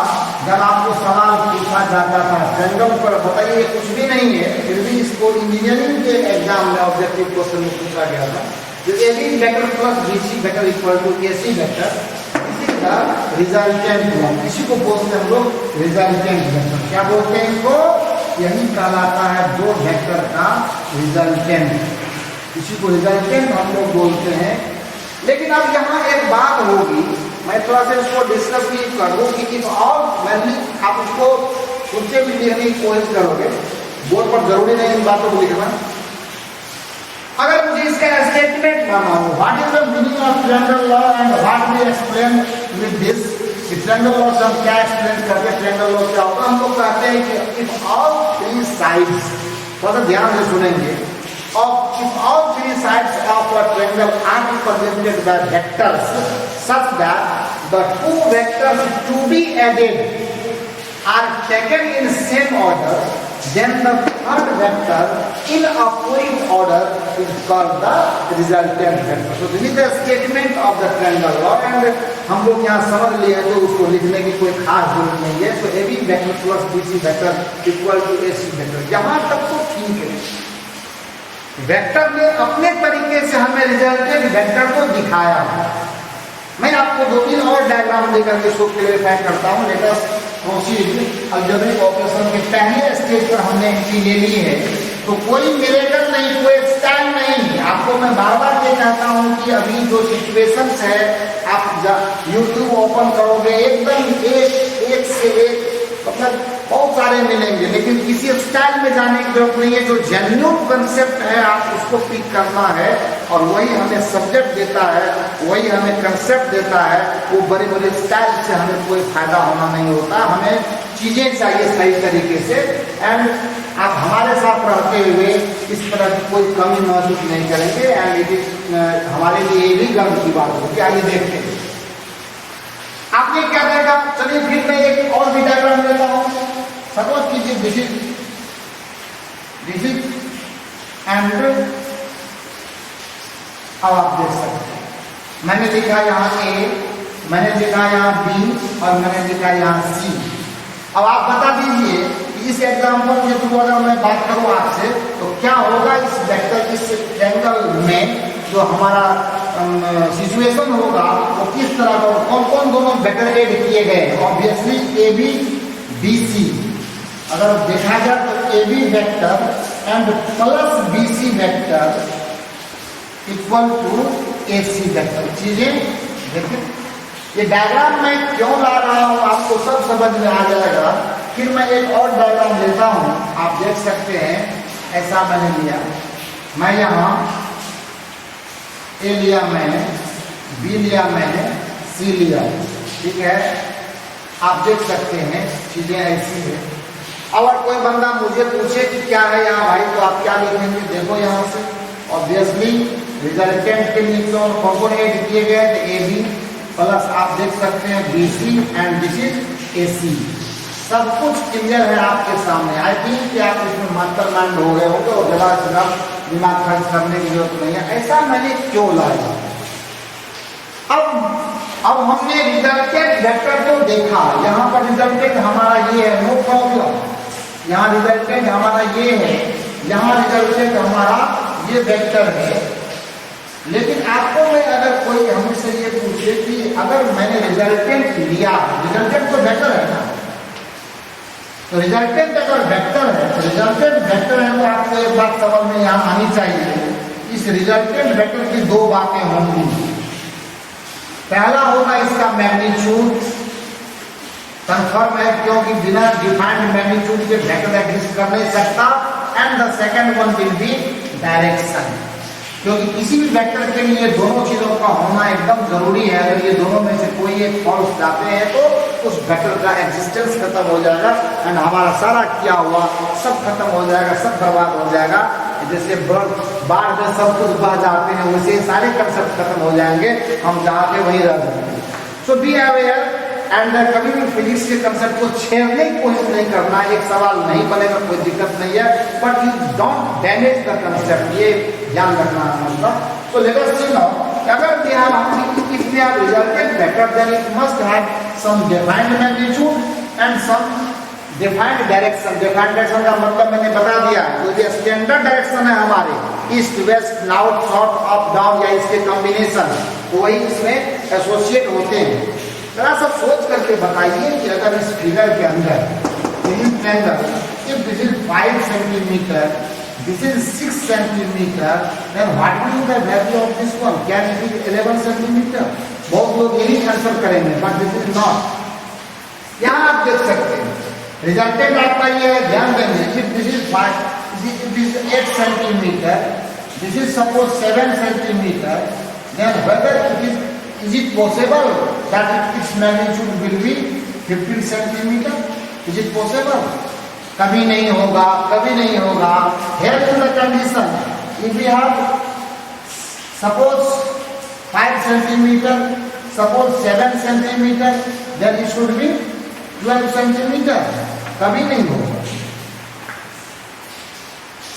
जब आपको सवाल पूछा जाता था ट्रायंगल पर, बताइए कुछ भी नहीं है, फिर भी इसको इंजीनियरिंग के एग्जाम में ऑब्जेक्टिव क्वेश्चन में पूछा गया था। जो AB vector plus BC vector equal to AC vector, इसी का रिजल्टेंट हुआ, इसी को बोलते हैं हम लोग रिजल्टेंट वेक्टर। क्या बोलते हैं इसको, यही कहलाता है दो वेक्टर का रिजल्टेंट, इसी को रिजल्टेंट हम लोग बोलते हैं। लेकिन अब यहाँ एक बात होगी, मैं थोड़ा सा इसको डिस्कस भी कर दूं कि इफ ऑल वैल्यू, आप उसको खुद से भी लिखने की कोशिश करोगे, बोर्ड पर जरूरी नहीं इन बातों को लिखना। अगर मुझे इसका स्टेटमेंट बनाना हो, what is the meaning of triangle law and what we explain with this, triangle law से हम क्या एक्सप्लेन करते हैं, ट्रायंगल लॉ क्या होता है। हम लोग कहते हैं कि इफ ऑल थ्री साइड्स, थोड़ा ध्यान से सुनेंगे, if all three sides of a triangle are represented by vectors such that the two vectors to be added are taken in same order, then the third vector in opposite order is called the resultant vector. So this is the statement of the triangle law, and हम लोग यहाँ समझ लिए तो उसको लिखने की कोई खास जरूरत नहीं है। So AB vector plus BC vector equal to AC vector, यहाँ तक तो ठीक है। वेक्टर ने अपने तरीके से हमें रिजल्टेंट वेक्टर को दिखाया। मैं आपको दो तीन और डायग्राम देकर के इसको क्लेरिफाई करता हूँ। Let us proceed. Algebraic operation के पहले स्टेज पर हमने एंट्री ले ली है, तो कोई मिरेकल नहीं, कोई स्टैंड नहीं, आपको आपको मैं बार बार ये कहता हूँ कि अभी जो सिचुएशंस है, आप यूट्यूब ओपन करोगे एकदम एक से एक मतलब बहुत सारे मिलेंगे, लेकिन किसी स्टाइल में जाने की जरूरत नहीं है। जो जेन्युइन कंसेप्ट है आप उसको पिक करना है और वही हमें सब्जेक्ट देता है, वही हमें कंसेप्ट देता है। वो बड़े बड़े स्टाइल से हमें कोई फायदा होना नहीं होता, हमें चीजें चाहिए सही तरीके से। एंड आप हमारे साथ रहते हुए इस तरह की कोई कमी महसूस नहीं करेंगे एंड इट इज हमारे लिए ये भी गर्व की बात होगी। आइए देखते हैं आपने क्या देखा। चलिए फिर मैं एक और भी डायग्राम लेता हूं। सपोज कीजिए दिस इज एंड अब आप देख सकते हैं मैंने लिखा यहाँ ए, मैंने लिखा यहाँ बी और मैंने लिखा यहाँ सी। अब आप बता दीजिए कि इस एग्जाम्पल के थ्रू अगर मैं बात करूं आपसे तो क्या होगा इस वेक्टर इस ट्रायंगल में जो हमारा सिचुएशन होगा वो किस तरह का, कौन कौन दोनों वेक्टर ऐड किए गए। Obviously A B B C अगर देखा जाए तो A B vector and plus B C vector equal to A C vector. चीजें देखिए ये डायग्राम मैं क्यों ला रहा हूं आपको सब समझ में आ जाएगा। फिर मैं एक और डायग्राम लेता हूं, आप देख सकते हैं ऐसा मैंने लिया, मैं यहाँ ए लिया, मैंने बी लिया, मैंने सी लिया, ठीक है। आप देख सकते हैं चीजें ऐसी है। अगर कोई बंदा मुझे पूछे कि क्या है यहाँ भाई तो आप क्या लिखेंगे, देखो यहाँ से ऑब्वियसली रिजल्टेंट के नीचे और कॉम्पोनेंट किए गए थे ए बी प्लस आप देख सकते हैं B C and this is A C. सब कुछ क्लियर है आपके सामने। आई थिंक कि आप इसमें मास्टर माइंड हो गए होंगे और ज़रा दिमाग खर्च करने की जरूरत नहीं है। ऐसा मैंने क्यों लाया। अब हमने रिजल्टेंट वेक्टर को देखा, यहाँ पर रिजल्टेंट हमारा ये है, नो प्रॉब्लम। यहाँ रिजल्टेंट हमारा ये है, यहाँ रिजल्टेंट हमारा ये वेक्टर है। लेकिन आपको मैं अगर कोई हमसे ये पूछे कि अगर मैंने रिजल्टेंट लिया, रिजल्टेंट तो वेक्टर है ना, तो रिजल्टेंट अगर वेक्टर है तो रिजल्टेंट वेक्टर है तो आपको एक बात समझ में यहाँ आनी चाहिए। इस रिजल्टेंट वेक्टर की दो बातें होंगी। पहला होगा इसका मैग्नीट्यूड, कंफर्म है क्योंकि बिना डिफाइंड मैग्नीट्यूड के वेक्टर एग्जिस्ट कर नहीं सकता। And the second one will be direction, क्योंकि किसी भी वेक्टर के लिए दोनों चीजों का होना एकदम जरूरी है। अगर ये दोनों में से कोई एक फॉल्स जाते हैं तो उस वेक्टर का एग्जिस्टेंस खत्म हो जाएगा एंड हमारा सारा किया हुआ सब खत्म हो जाएगा, सब बर्बाद हो जाएगा। जैसे बाढ़ में सब कुछ बह जाते हैं वैसे सारे कंसेप्ट खत्म हो जाएंगे, हम जहाँ के वहीं रह जाएंगे। सो बी अवेयर एंड कभी भी फिजिक्स के कंसेप्ट को छेड़ने की कोशिश नहीं करना। एक सवाल नहीं बनेगा, कोई दिक्कत नहीं है, but you don't damage the concept, ये ध्यान रखना है मतलब। तो लेट अस सी नाउ अगर we have resultant vector then it must have some defined magnitude and some defined direction। defined direction का मतलब मैंने बता दिया, जो भी स्टैंडर्ड डायरेक्शन है हमारे east west north south up down या इसके कॉम्बिनेशन वही इसमें एसोसिएट होते हैं। जरा सा सोच करके बताइए कि अगर इस फिगर के अंदर if this is 5 centimeter, this is 6 centimeter, then what will be the value of this one? Can it be 11 centimeter? बहुत लोग यही आंसर करेंगे, but this is not। यहाँ आप देख सकते हैं रिजल्टेंट आपका ये है, ध्यान देंगे। if this is 5, this is 8 centimeter, this is suppose 7 centimeter, then whether is it possible that its magnitude will be 15 centimeter? Is it possible? कभी नहीं होगा, कभी नहीं होगा। Here is the condition. If we have suppose 5 centimeter, suppose 7 centimeter, then it should be 12 centimeter. कभी नहीं होगा।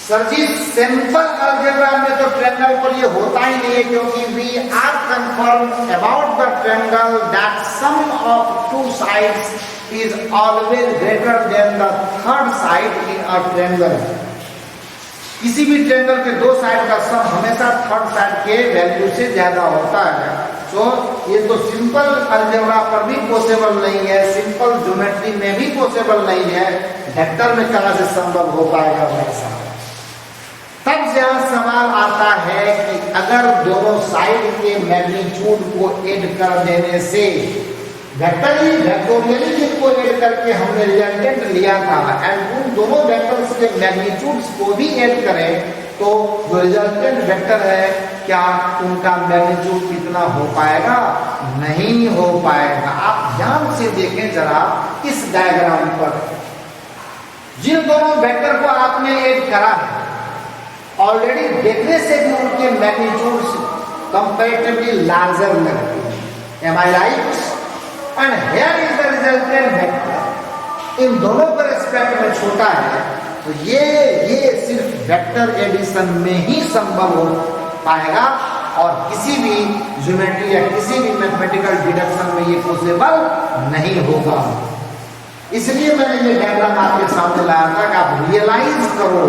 Sir जी simple algebra में तो ट्रायंगल पर ये होता ही नहीं है, क्योंकि we are confirm about the triangle that sum of two sides is always greater than the third side in a triangle। किसी भी ट्रायंगल के दो साइड का सम हमेशा थर्ड साइड के वैल्यू से ज्यादा होता है। तो ये तो सिंपल अलजेब्रा पर भी पॉसिबल नहीं है, सिंपल ज्योमेट्री में भी पॉसिबल नहीं है, वेक्टर में कहां से संभव हो पाएगा भाई साहब। तब यहाँ सवाल आता है कि अगर दोनों साइड के मैग्नीट्यूड को ऐड कर देने से वेक्टोरियली को ऐड करके हमने रिजल्टेंट लिया था एंड उन दोनों वेक्टर्स के मैग्नीट्यूड्स को भी ऐड करें तो जो रिजल्टेंट वेक्टर है क्या उनका मैग्नीट्यूड कितना हो पाएगा? नहीं हो पाएगा। आप ध्यान से देखें जरा इस डायग्राम पर, जिन दोनों वेक्टर को आपने ऐड करा है ऑलरेडी देखने से भी उनके मैग्नीट्यूड्स कंपैरेटिवली लार्जर लगते हैं। Am I right? And here is the resultant vector, इन दोनों का रेस्पेक्ट में छोटा है, तो ये सिर्फ वेक्टर एडिशन में ही संभव हो पाएगा और किसी भी ज्योमेट्री या किसी भी मैथमेटिकल डिडक्शन में ये पॉसिबल नहीं होगा। इसलिए मैंने ये डायग्राम आपके सामने लाया था कि आप रियलाइज करो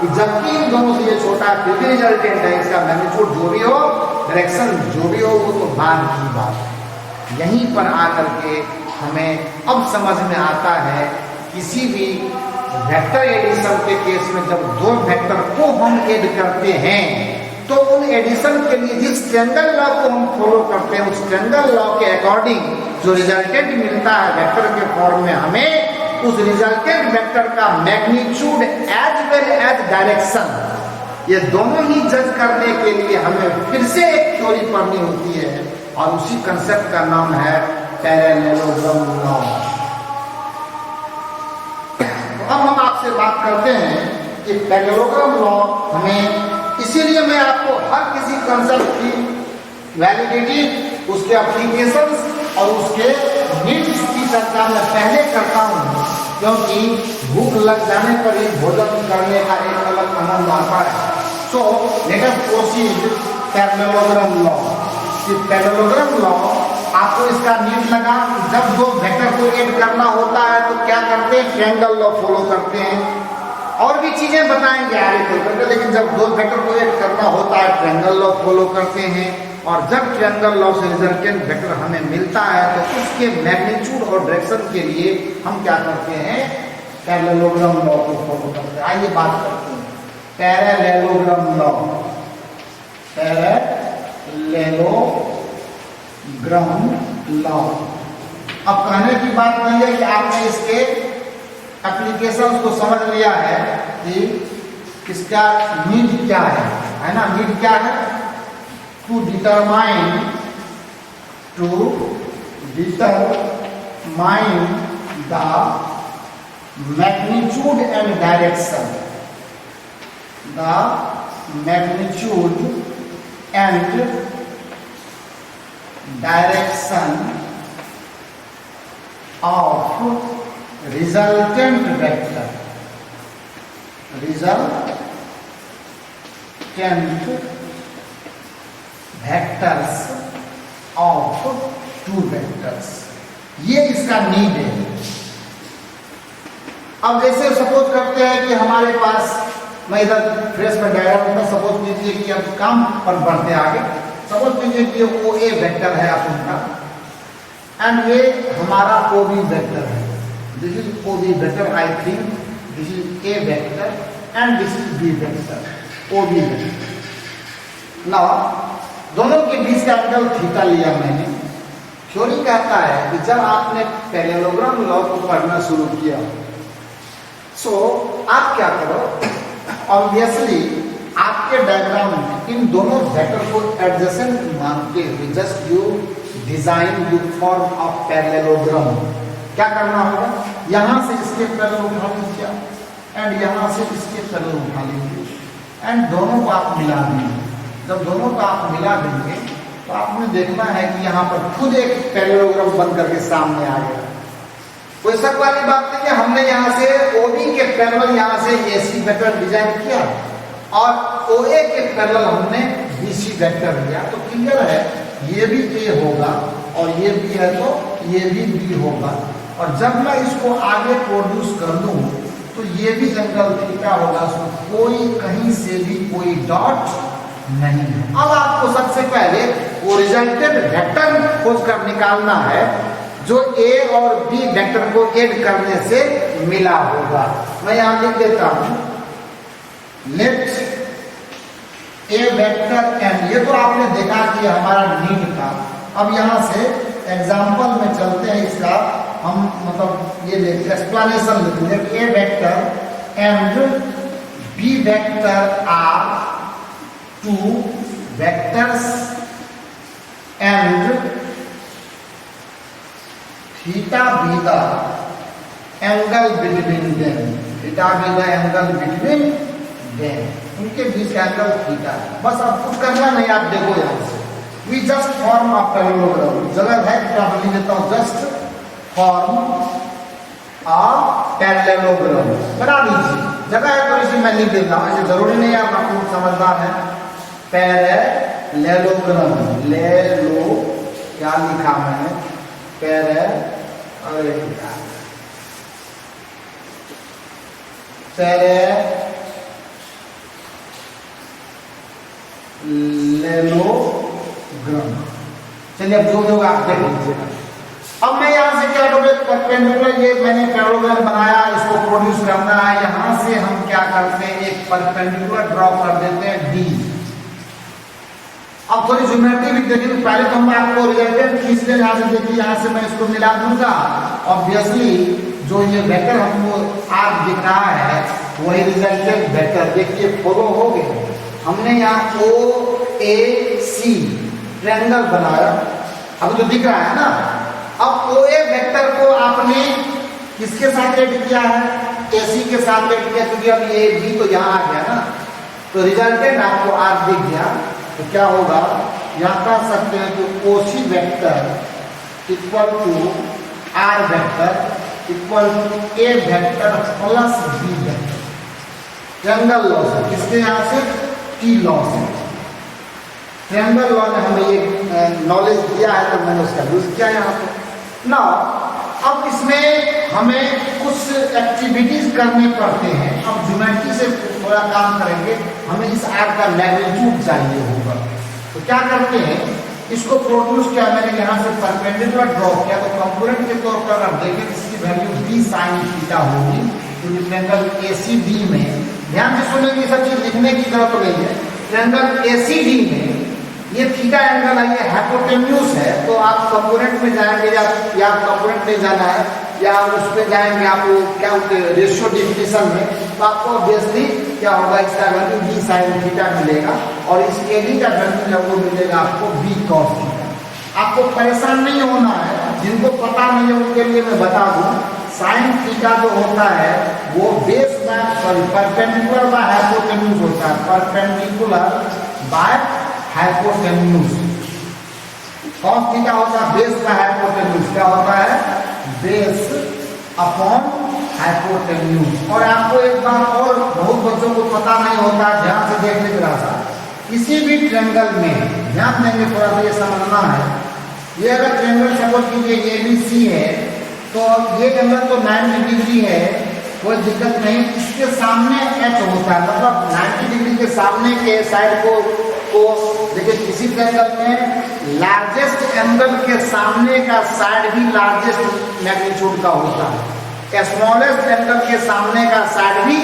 कि जबकि इन दोनों से ये छोटा फिर भी रिजल्टेंट है, इसका मैग्नीट्यूड जो भी हो, डायरेक्शन जो भी हो, वो तो बाद की बात है। यहीं पर आकर के हमें अब समझ में आता है किसी भी वेक्टर एडिशन के केस में जब दो वेक्टर को हम ऐड करते हैं तो उन एडिशन के लिए जिस ट्रायंगल लॉ को हम फॉलो करते हैं उस ट्रायंगल लॉ के अकॉर्डिंग जो रिजल्टेंट मिलता है वेक्टर के फॉर्म में, हमें उस रिजल्टेंट वेक्टर का magnitude as well as direction ये दोनों ही जज करने के लिए हमें फिर से एक थ्योरी पढ़नी होती है और उसी कंसेप्ट का नाम है पैरेललोग्राम लॉ। तो अब हम आपसे बात करते हैं कि पैरेललोग्राम लॉ हमें, इसीलिए मैं आपको हर किसी कंसेप्ट की वैलिडिटी, उसके एप्लीकेशंस और उसके नीड्स की चर्चा मैं पहले करता हूँ, क्योंकि भूख लग जाने पर ही भोजन करने का एक अलग आनंद आता है। So let us proceed parallelogram law. Parallelogram law आपको इसका नीड लगा, जब दो वेक्टर को ऐड करना होता है तो क्या करते हैं? ट्रायंगल लॉ फॉलो करते हैं। और भी चीजें बताएंगे आगे चल करके, लेकिन जब दो वेक्टर को ऐड करना होता है ट्रायंगल लॉ फॉलो करते हैं और जब ट्रायंगल लॉ से रिजल्टेंट वेक्टर हमें मिलता है तो उसके मैग्नीट्यूड और डायरेक्शन के लिए हम क्या करते हैं? पैरेललोग्राम लॉ को फॉलो करते हैं। आइए बात करते हैं पैरेललोग्राम लॉ। पैरेललोग्राम लॉ, अब कहने की बात नहीं है कि आपने इसके एप्लीकेशन को समझ लिया है कि इसका नीड क्या है ना? नीड क्या है? To determine the magnitude and direction, the magnitude and direction of resultant vector, resultant vectors of two vectors, ये इसका नीड है। अब जैसे सपोज करते हैं कि हमारे पास, मैं इधर फ्रेश में डायग्राम में सपोज कीजिए कि अब काम पर बढ़ते आगे, सपोज कीजिए कि वो ए वेक्टर है आप उनका एंड ये हमारा ओ बी वेक्टर है। This is OB vector, I think this is A vector and this is B vector, OB vector. Now, दोनों के बीच का एंगल थीटा लिया मैंने। थ्योरी कहता है कि जब आपने पैरेललोग्राम लॉ को पढ़ना शुरू किया, सो आप क्या करो, ऑब्वियसली आपके डायग्राम में इन दोनों वेक्टर को एडजेसेंट मानते हुए just you design you form of parallelogram. क्या करना होगा? यहां से इसके पैरेलल उठा लीजिए एंड यहां से इसके पैरेलल उठा लीजिए एंड दोनों को आप मिला देंगे। जब दोनों को आप मिला देंगे तो आपने देखना है कि यहाँ पर खुद एक पैरेललोग्राम बन करके सामने आ गया। कोई शक वाली बात नहीं है, हमने यहाँ से OB के पैरेलल यहाँ से AC वेक्टर डिजाइन किया और OA के पैरेलल हमने BC वेक्टर लिया, तो क्लियर है ये भी A होगा और ये भी है तो ये भी B होगा। और जब मैं इसको आगे प्रोड्यूस कर दूं तो ये भी एंगल थीटा होगा, उसमें कोई कहीं से भी कोई डॉट नहीं है। अब आपको सबसे पहले वो रिजल्टेंट वेक्टर खोज कर निकालना है जो A और B वेक्टर को ऐड करने से मिला होगा। मैं यहां लिख देता हूं, लेट ए वेक्टर एन, ये तो आपने देखा कि हमारा नीड था। अब यहाँ से एग्जाम्पल में चलते हैं, इसका हम मतलब ये एक्सप्लेनेशन लिखेंगे। A vector and B vector are two vectors and theta be the angle between them, theta be the angle between them, उनके बीच का एंगल थीटा है। बस अब कुछ करना नहीं, आप देखो यहाँ से we just form a parallelogram, जगह है तो आप लिख देता हूँ जस्ट फॉर्म अ पैरेललोग्राम, बना दीजिए, जगह है तो इसी मैं लिख देता हूँ, ऐसे जरूरी नहीं है, आप खूब समझदार है। पैरेललोग्राम, ले लो क्या लिखा मैंने, पैरेललोग्राम, चलिए अब जो आप देख लीजिएगा। अब मैं यहाँ से क्या करूँगा, परपेंडिकुलर, ये मैंने पैरेललोग्राम बनाया, इसको प्रोड्यूस करना है। यहाँ से हम क्या करते हैं, एक परपेंडिकुलर ड्रॉ कर देते हैं डी। अब थोड़ी ज्योमेट्री भी देखिए, पहले तो हम आपको रिजल्टेंट खींच लें, यहाँ से देखिए, यहाँ से मैं इसको मिला दूंगा। ऑब्वियसली जो ये वेक्टर हमको आर दिख रहा है वही रिजल्टेंट वेक्टर, देखिए फॉलो हो गए। हमने यहाँ ओ ए सी ट्रायंगल बनाया, अब तो दिख रहा है ना। अब ओ ए वेक्टर को आपने किसके साथ रेट किया है, ए सी के साथ रेट किया, क्योंकि अब ये बी तो यहाँ आ गया ना, तो रिजल्टेंट आपको आर दिख गया। तो क्या होगा, यहाँ कह सकते हैं कि O C vector equal to R vector equal to A vector plus B vector, triangle law से, किसके यहाँ से, टी लॉ से। ट्रायंगल लॉ ने हमें ये नॉलेज दिया है, तो मैंने उसका यूज किया यहाँ पे ना। अब इसमें हमें कुछ एक्टिविटीज करनी पड़ते हैं। अब ज्योमेट्री से थोड़ा काम करेंगे, हमें इस आर का मैग्नीट्यूड चाहिए होगा। तो क्या करते हैं, इसको प्रोड्यूस किया मैंने, यहाँ से परपेंडिकुलर ड्रॉ किया, तो कंपोनेंट के तौर पर आप देखें इसकी वैल्यू बी साइन थीटा होगी, क्योंकि ट्रायंगल एसीडी में, ध्यान से सुनेंगे, सब चीज लिखने की जरूरत नहीं है। ट्रायंगल एसीडी में ये थीटा एंगल है, ये हाइपोटेन्यूज है, तो आप कंपोनेंट में जाएंगे, या कंपोनेंट में जाना है, या उस पर जाएंगे आप क्या रेशियो डिफिनेशन में, तो आपको ऑब्वियसली क्या होगा, इसका वैल्यू बी साइन थीटा मिलेगा, और इस एडी का वैल्यू है वो मिलेगा आपको बी कॉस थीटा। आपको परेशान नहीं होना है, जिनको पता नहीं है उनके लिए मैं बता दूं, साइन थीटा जो होता है वो base by perpendicular by hypotenuse होता है, perpendicular by hypotenuse. Cos theta होता है बेस बाय हाइपोटेन्यूज, क्या होता है, बेस अपॉन हाइपोटेन्यूज। और आपको एक बात और बहुत बच्चों को पता नहीं होता, ध्यान से देखने की रास्ता, किसी भी ट्रायंगल में ध्यान देंगे, थोड़ा सा ये समझना है। ये अगर ट्रायंगल सपोज कीजिए ABC है, तो ये एंगल तो 90 डिग्री है, कोई दिक्कत नहीं। इसके सामने H होता है, मतलब 90 डिग्री के सामने के साइड को देखिए, किसी ट्रायंगल में लार्जेस्ट एंगल के सामने का साइड भी लार्जेस्ट मैग्नीट्यूड का होता है, स्मॉलेस्ट एंगल के सामने का साइड भी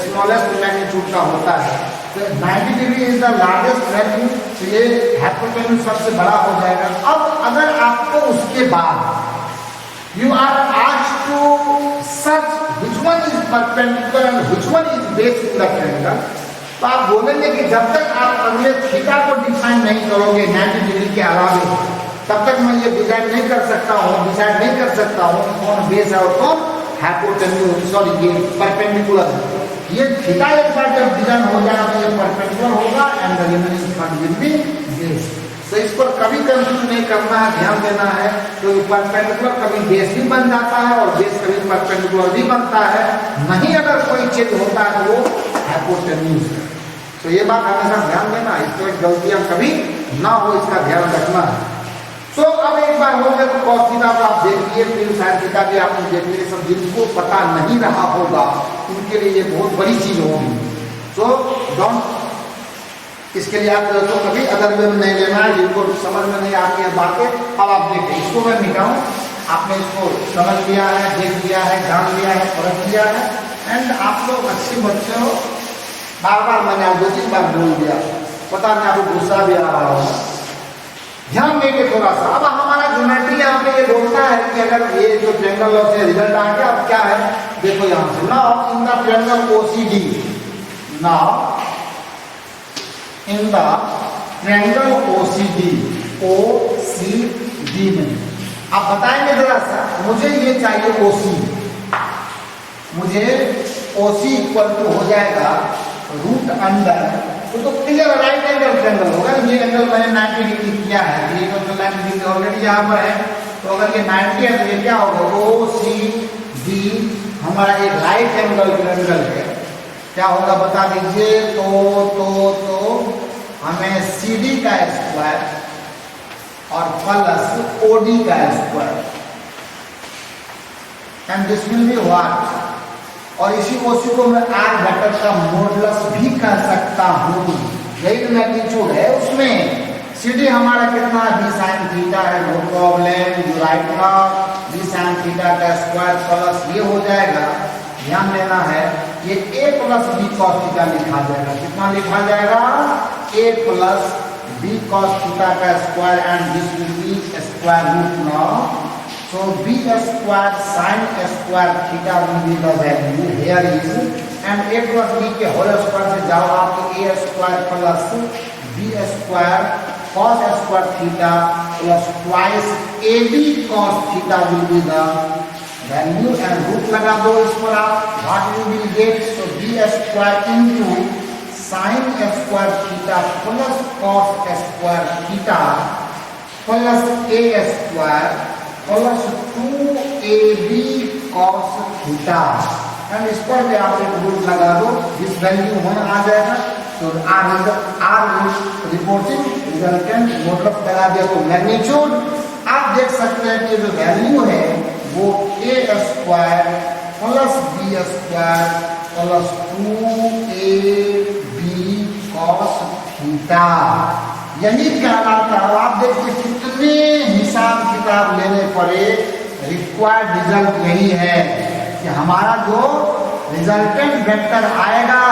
स्मॉलेस्ट मैग्नीट्यूड का होता है। तो 90 degree is the largest value, तो ये हाइपोटेन्यूज सबसे बड़ा हो जाएगा। अब अगर आपको उसके बाद you are asked to search which one is perpendicular and which one is base in the triangle, तो आप बोलेंगे कि जब तक आप अगले थीटा को डिफाइन नहीं करोगे 90 डिग्री के अलावे, तब तक मैं ये डिजाइन नहीं कर सकता हूँ, डिसाइड नहीं कर सकता हूँ कौन बेस है और कौन हाइपोटेन्यूज, सॉरी ये परपेंडिकुलर। ये थीटा एक बार जब डिजाइन हो जाएगा तो ये परपेंडिकुलर होगा and the remaining part will be base. तो इस पर कभी कंफ्यूज नहीं करना है, ध्यान देना है। तो परपेंडिकुलर कभी बेस भी बन जाता है और बेस कभी परपेंडिकुलर भी बनता है, नहीं अगर कोई चेंज होता है तो वो हाइपोटेन्यूज है। तो ये बात हमेशा ध्यान देना, इसमें गलतियां कभी ना हो, इसका ध्यान रखना है। सो अब एक बार हो गया तो कॉस थीटा को आप देखिए, फिर साइन थीटा भी आपने देख लिया। सब जिनको पता नहीं रहा होगा उनके लिए ये बहुत बड़ी चीज होगी। सो डोंट, इसके लिए आप दोस्तों कभी अदर वे में नहीं लेना है, जिनको समझ में नहीं आती है बातें। अब आप देखिए, इसको मैं मिटाऊं, आपने इसको समझ लिया है, देख लिया है, जान लिया है, परख लिया है, एंड आप लोग अच्छे बच्चे हो। बार बार मैंने 2-3 बार बोल दिया, पता नहीं आपको गुस्सा भी आ रहा होगा। ध्यान देंगे थोड़ा सा। अब हमारा ज्योमेट्री यहाँ पे ये बोलता है कि अगर ये जो ट्रायंगल से रिजल्ट आ गया, अब क्या है देखो यहाँ से, now in the triangle OCD, now in the triangle OCD, OCD में आप बताएंगे जरा सा, मुझे ये चाहिए ओसी, मुझे ओसी इक्वल टू हो जाएगा रूट अंडर, तो क्लियर राइट एंगल ट्रायंगल होगा। ये एंगल मैंने 90 डिग्री किया है, ये तो 90 डिग्री ऑलरेडी यहाँ पर है, तो अगर ये 90 है तो ये क्या होगा, ओ सी डी हमारा एक राइट एंगल ट्रायंगल है। क्या होगा बता दीजिए। तो हमें सी डी का स्क्वायर और प्लस ओ डी का square, and this will be what, और इसी ओसी को मैं आर वेक्टर का मॉडुलस भी कह सकता हूँ। यही मैग्नीट्यूड है उसमें। सीडी हमारा कितना बी साइन थीटा है, no problem, you write now B sine theta का स्क्वायर प्लस ये हो जाएगा, ध्यान देना है ये A plus B cos theta लिखा जाएगा। कितना लिखा जाएगा, A plus B cos theta का square, and this will be square root now, so b square sin square theta will be the value here is, and a plus b के whole square से जाओ आप तो a square plus b square cos square theta plus twice ab cos theta will be the value, and root लगा दो इस पर आप, what you will get, so b square into sin square theta plus cos square theta plus a square plus 2ab cos theta, and इस पर भी आप एक रूट लगा दो, इस वैल्यू होना आ जाएगा। तो आर रिपोर्टिंग रिजल्टेंट मॉडुलस लगा दिया तो मैग्नीट्यूड आप देख सकते हैं कि जो वैल्यू है वो A square plus B square plus 2ab cos theta यही कहलाता है। आप देखिए कितने हिसाब किताब लेने पड़े, रिक्वायर्ड रिजल्ट यही है कि हमारा जो रिजल्टेंट वेक्टर आएगा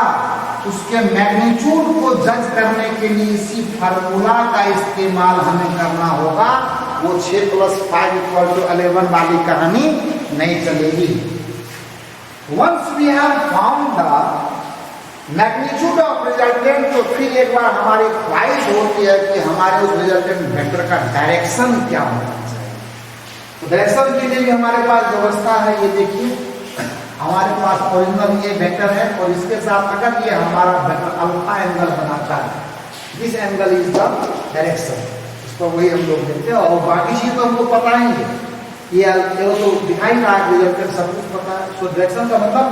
उसके मैग्नीट्यूड को जज करने के लिए इसी फार्मूला का इस्तेमाल हमें करना होगा। वो 6 + 5 = 11 वाली कहानी नहीं चलेगी। Once we have found the magnitude of resultant, तो फिर एक बार हमारी ख्वाहिश होती है कि हमारे उस रिजल्टेंट वेक्टर का डायरेक्शन क्या होना चाहिए। तो डायरेक्शन के लिए भी हमारे पास व्यवस्था है। ये देखिए हमारे पास ओरिजिनल ये वेक्टर है और इसके साथ अगर ये हमारा वेक्टर अल्फा एंगल बनाता है, this angle is the direction, इस पर वही हम लोग देखते हैं। और बाकी चीज तो हमको पता ही है, ये तो दिखाई रहा है रिजल्टेंट सब कुछ पता है। तो डायरेक्शन का मतलब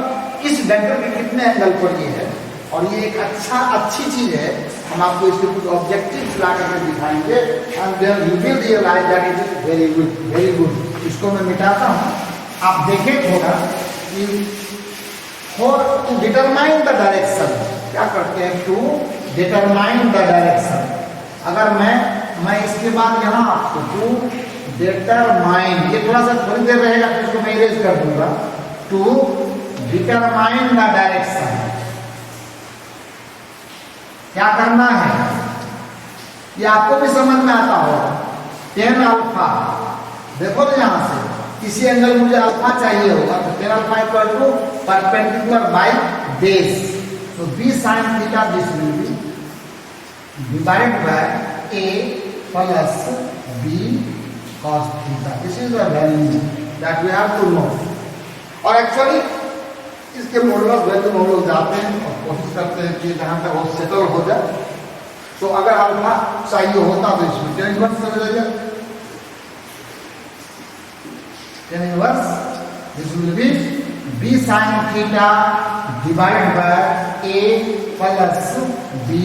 इस वेक्टर के कितने एंगल पर ये है, और ये एक अच्छी चीज है। हम आपको इसके कुछ ऑब्जेक्टिव्स ला करके दिखाएंगे, and then you will realise that it is very good, very good. इसको मैं मिटाता हूँ, आप देखें थोड़ा कि for to determine the direction क्या करते हैं, टू डिटरमाइन द डायरेक्शन। अगर मैं इसके बाद यहाँ आपको टू डिटरमाइन, ये थोड़ा सा थोड़ी देर रहेगा फिर इसको मैं इरेज कर दूंगा। टू डिटरमाइन द डायरेक्शन क्या करना है, ये आपको भी समझ में आता होगा। tan अल्फा देखो तो यहाँ से किसी एंगल मुझे अल्फा चाहिए होगा, तो tan alpha equal to perpendicular by base, तो b sin theta this will be divide by a plus b cos theta. This is the value that we have to know. और actually इसके modulus value हम लोग जाते हैं और कोशिश करते हैं कि जहाँ तक वो सेटल हो जाए। तो अगर अल्फा चाहिए होता तो इसमें tan इनवर्स चले जाइए, tan inverse this will B b sin theta divide by a plus b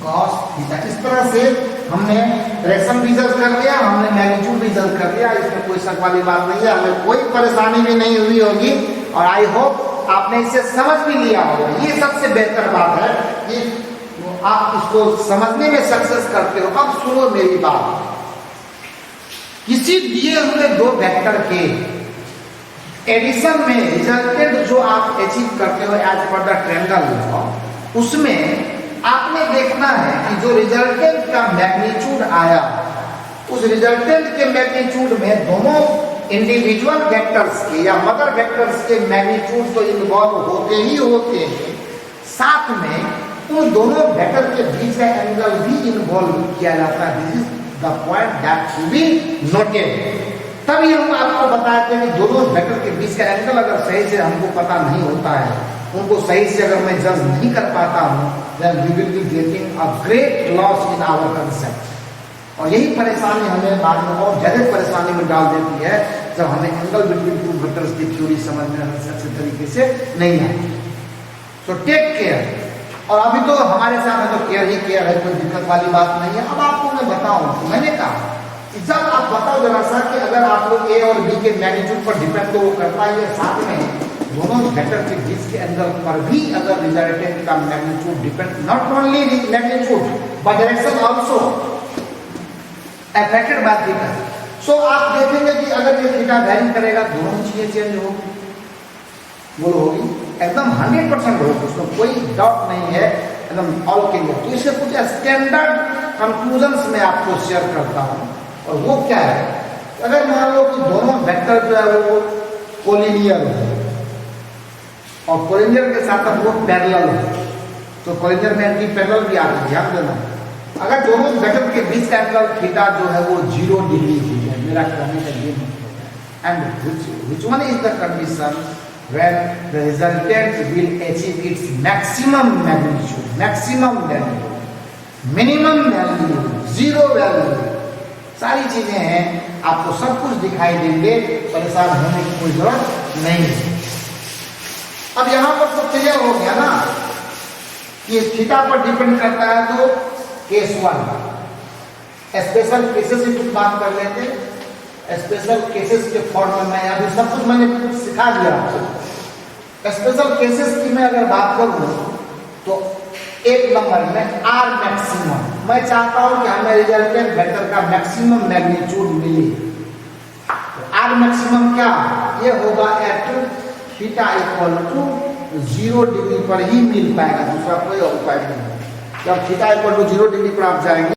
cos theta. इस तरह से हमने डायरेक्शन भी जज कर लिया, हमने मैग्नीट्यूड भी जज कर लिया। इसमें कोई शक वाली बात नहीं है, हमें कोई परेशानी भी नहीं हुई होगी, और आई होप आपने इसे समझ भी लिया होगा। ये सबसे बेहतर बात है कि आप इसको समझने में सक्सेस करते हो। अब सुनो मेरी बात, किसी दिए हुए दो वेक्टर के एडिशन में रिजल्टेंट जो आप अचीव करते हो as per the triangle law, उसमें आपने देखना है कि जो रिजल्टेंट का मैग्नीट्यूड आया, उस रिजल्टेंट के मैग्नीट्यूड में दोनों इंडिविजुअल वेक्टर्स के या मदर वेक्टर्स के मैग्नीट्यूड तो इन्वॉल्व होते ही होते हैं, साथ में उन दोनों वेक्टर के बीच का एंगल भी इन्वॉल्व किया जाता है। This is the point that should be noted. तभी हम आपको बताते हैं कि दोनों वेक्टर के बीच का एंगल अगर सही से हमको पता नहीं होता है, उनको सही से अगर मैं जज नहीं कर पाता हूँ, then we will be getting a great loss in our concept। और यही परेशानी हमें बाद में और ज्यादा परेशानी में डाल देती है जब हमें एंगल बिटवीन टू वेक्टर्स की थ्योरी समझ में अच्छे तरीके से नहीं आती। So take care. और अभी तो हमारे साथ तो केयर ही केयर है, कोई दिक्कत वाली बात नहीं है। अब आपको मैं बताऊं, मैंने कहा कि जब आप बताओ जरा सा कि अगर आप लोग ए और बी के मैग्नीट्यूड पर डिपेंड तो वो करता ही है, साथ में दोनों वेक्टर के बीच के एंगल पर भी अगर रिजल्टेंट का magnitude depend, not only magnitude but direction also affected by theta. So आप देखेंगे कि अगर ये थीटा वैरी करेगा, दोनों चीजें चेंज होगी, वो होगी एकदम 100% होगी, उसमें कोई डाउट नहीं है, एकदम ऑल क्लियर। तो इससे कुछ स्टैंडर्ड कंक्लूजन्स में आपको शेयर करता हूं, और वो क्या है, अगर मान लो कि दोनों वेक्टर जो है वो कोलिनियर हो और कोलिनियर के साथ वो पैरेलल हो, तो कोलिनियर में एंटी पैरेलल भी आती है, ध्यान देना। अगर दोनों वेक्टर के बीच का एंगल थीटा जो है वो 0 डिग्री की है, मेरा कहने का ये मतलब है। And which one is the condition when the resultant will achieve its maximum magnitude, maximum value, minimum value, zero value, सारी चीजें हैं, आपको सब कुछ दिखाई देंगे, परेशान होने की कोई जरूरत नहीं है। अब यहां पर तो क्लियर हो गया ना कि थीटा पर डिपेंड करता है, तो केस 1 स्पेशल केसेस की कुछ बात कर लेते हैं। स्पेशल केसेस के फॉर्म में मैं अभी सब कुछ मैंने सिखा दिया आपको। स्पेशल केसेस की मैं अगर बात करूं तो एक नंबर में आर मैक्सिमम, मैं चाहता हूं कि हमें रिजल्टेंट वेक्टर का मैक्सिमम मैग्नीट्यूड मिले। आर मैक्सिमम क्या ये होगा, at theta equal to 0 degree पर ही मिल पाएगा, दूसरा कोई उपाय नहीं है। जब थीटा इक्वल टू 0 डिग्री पर आप जाएंगे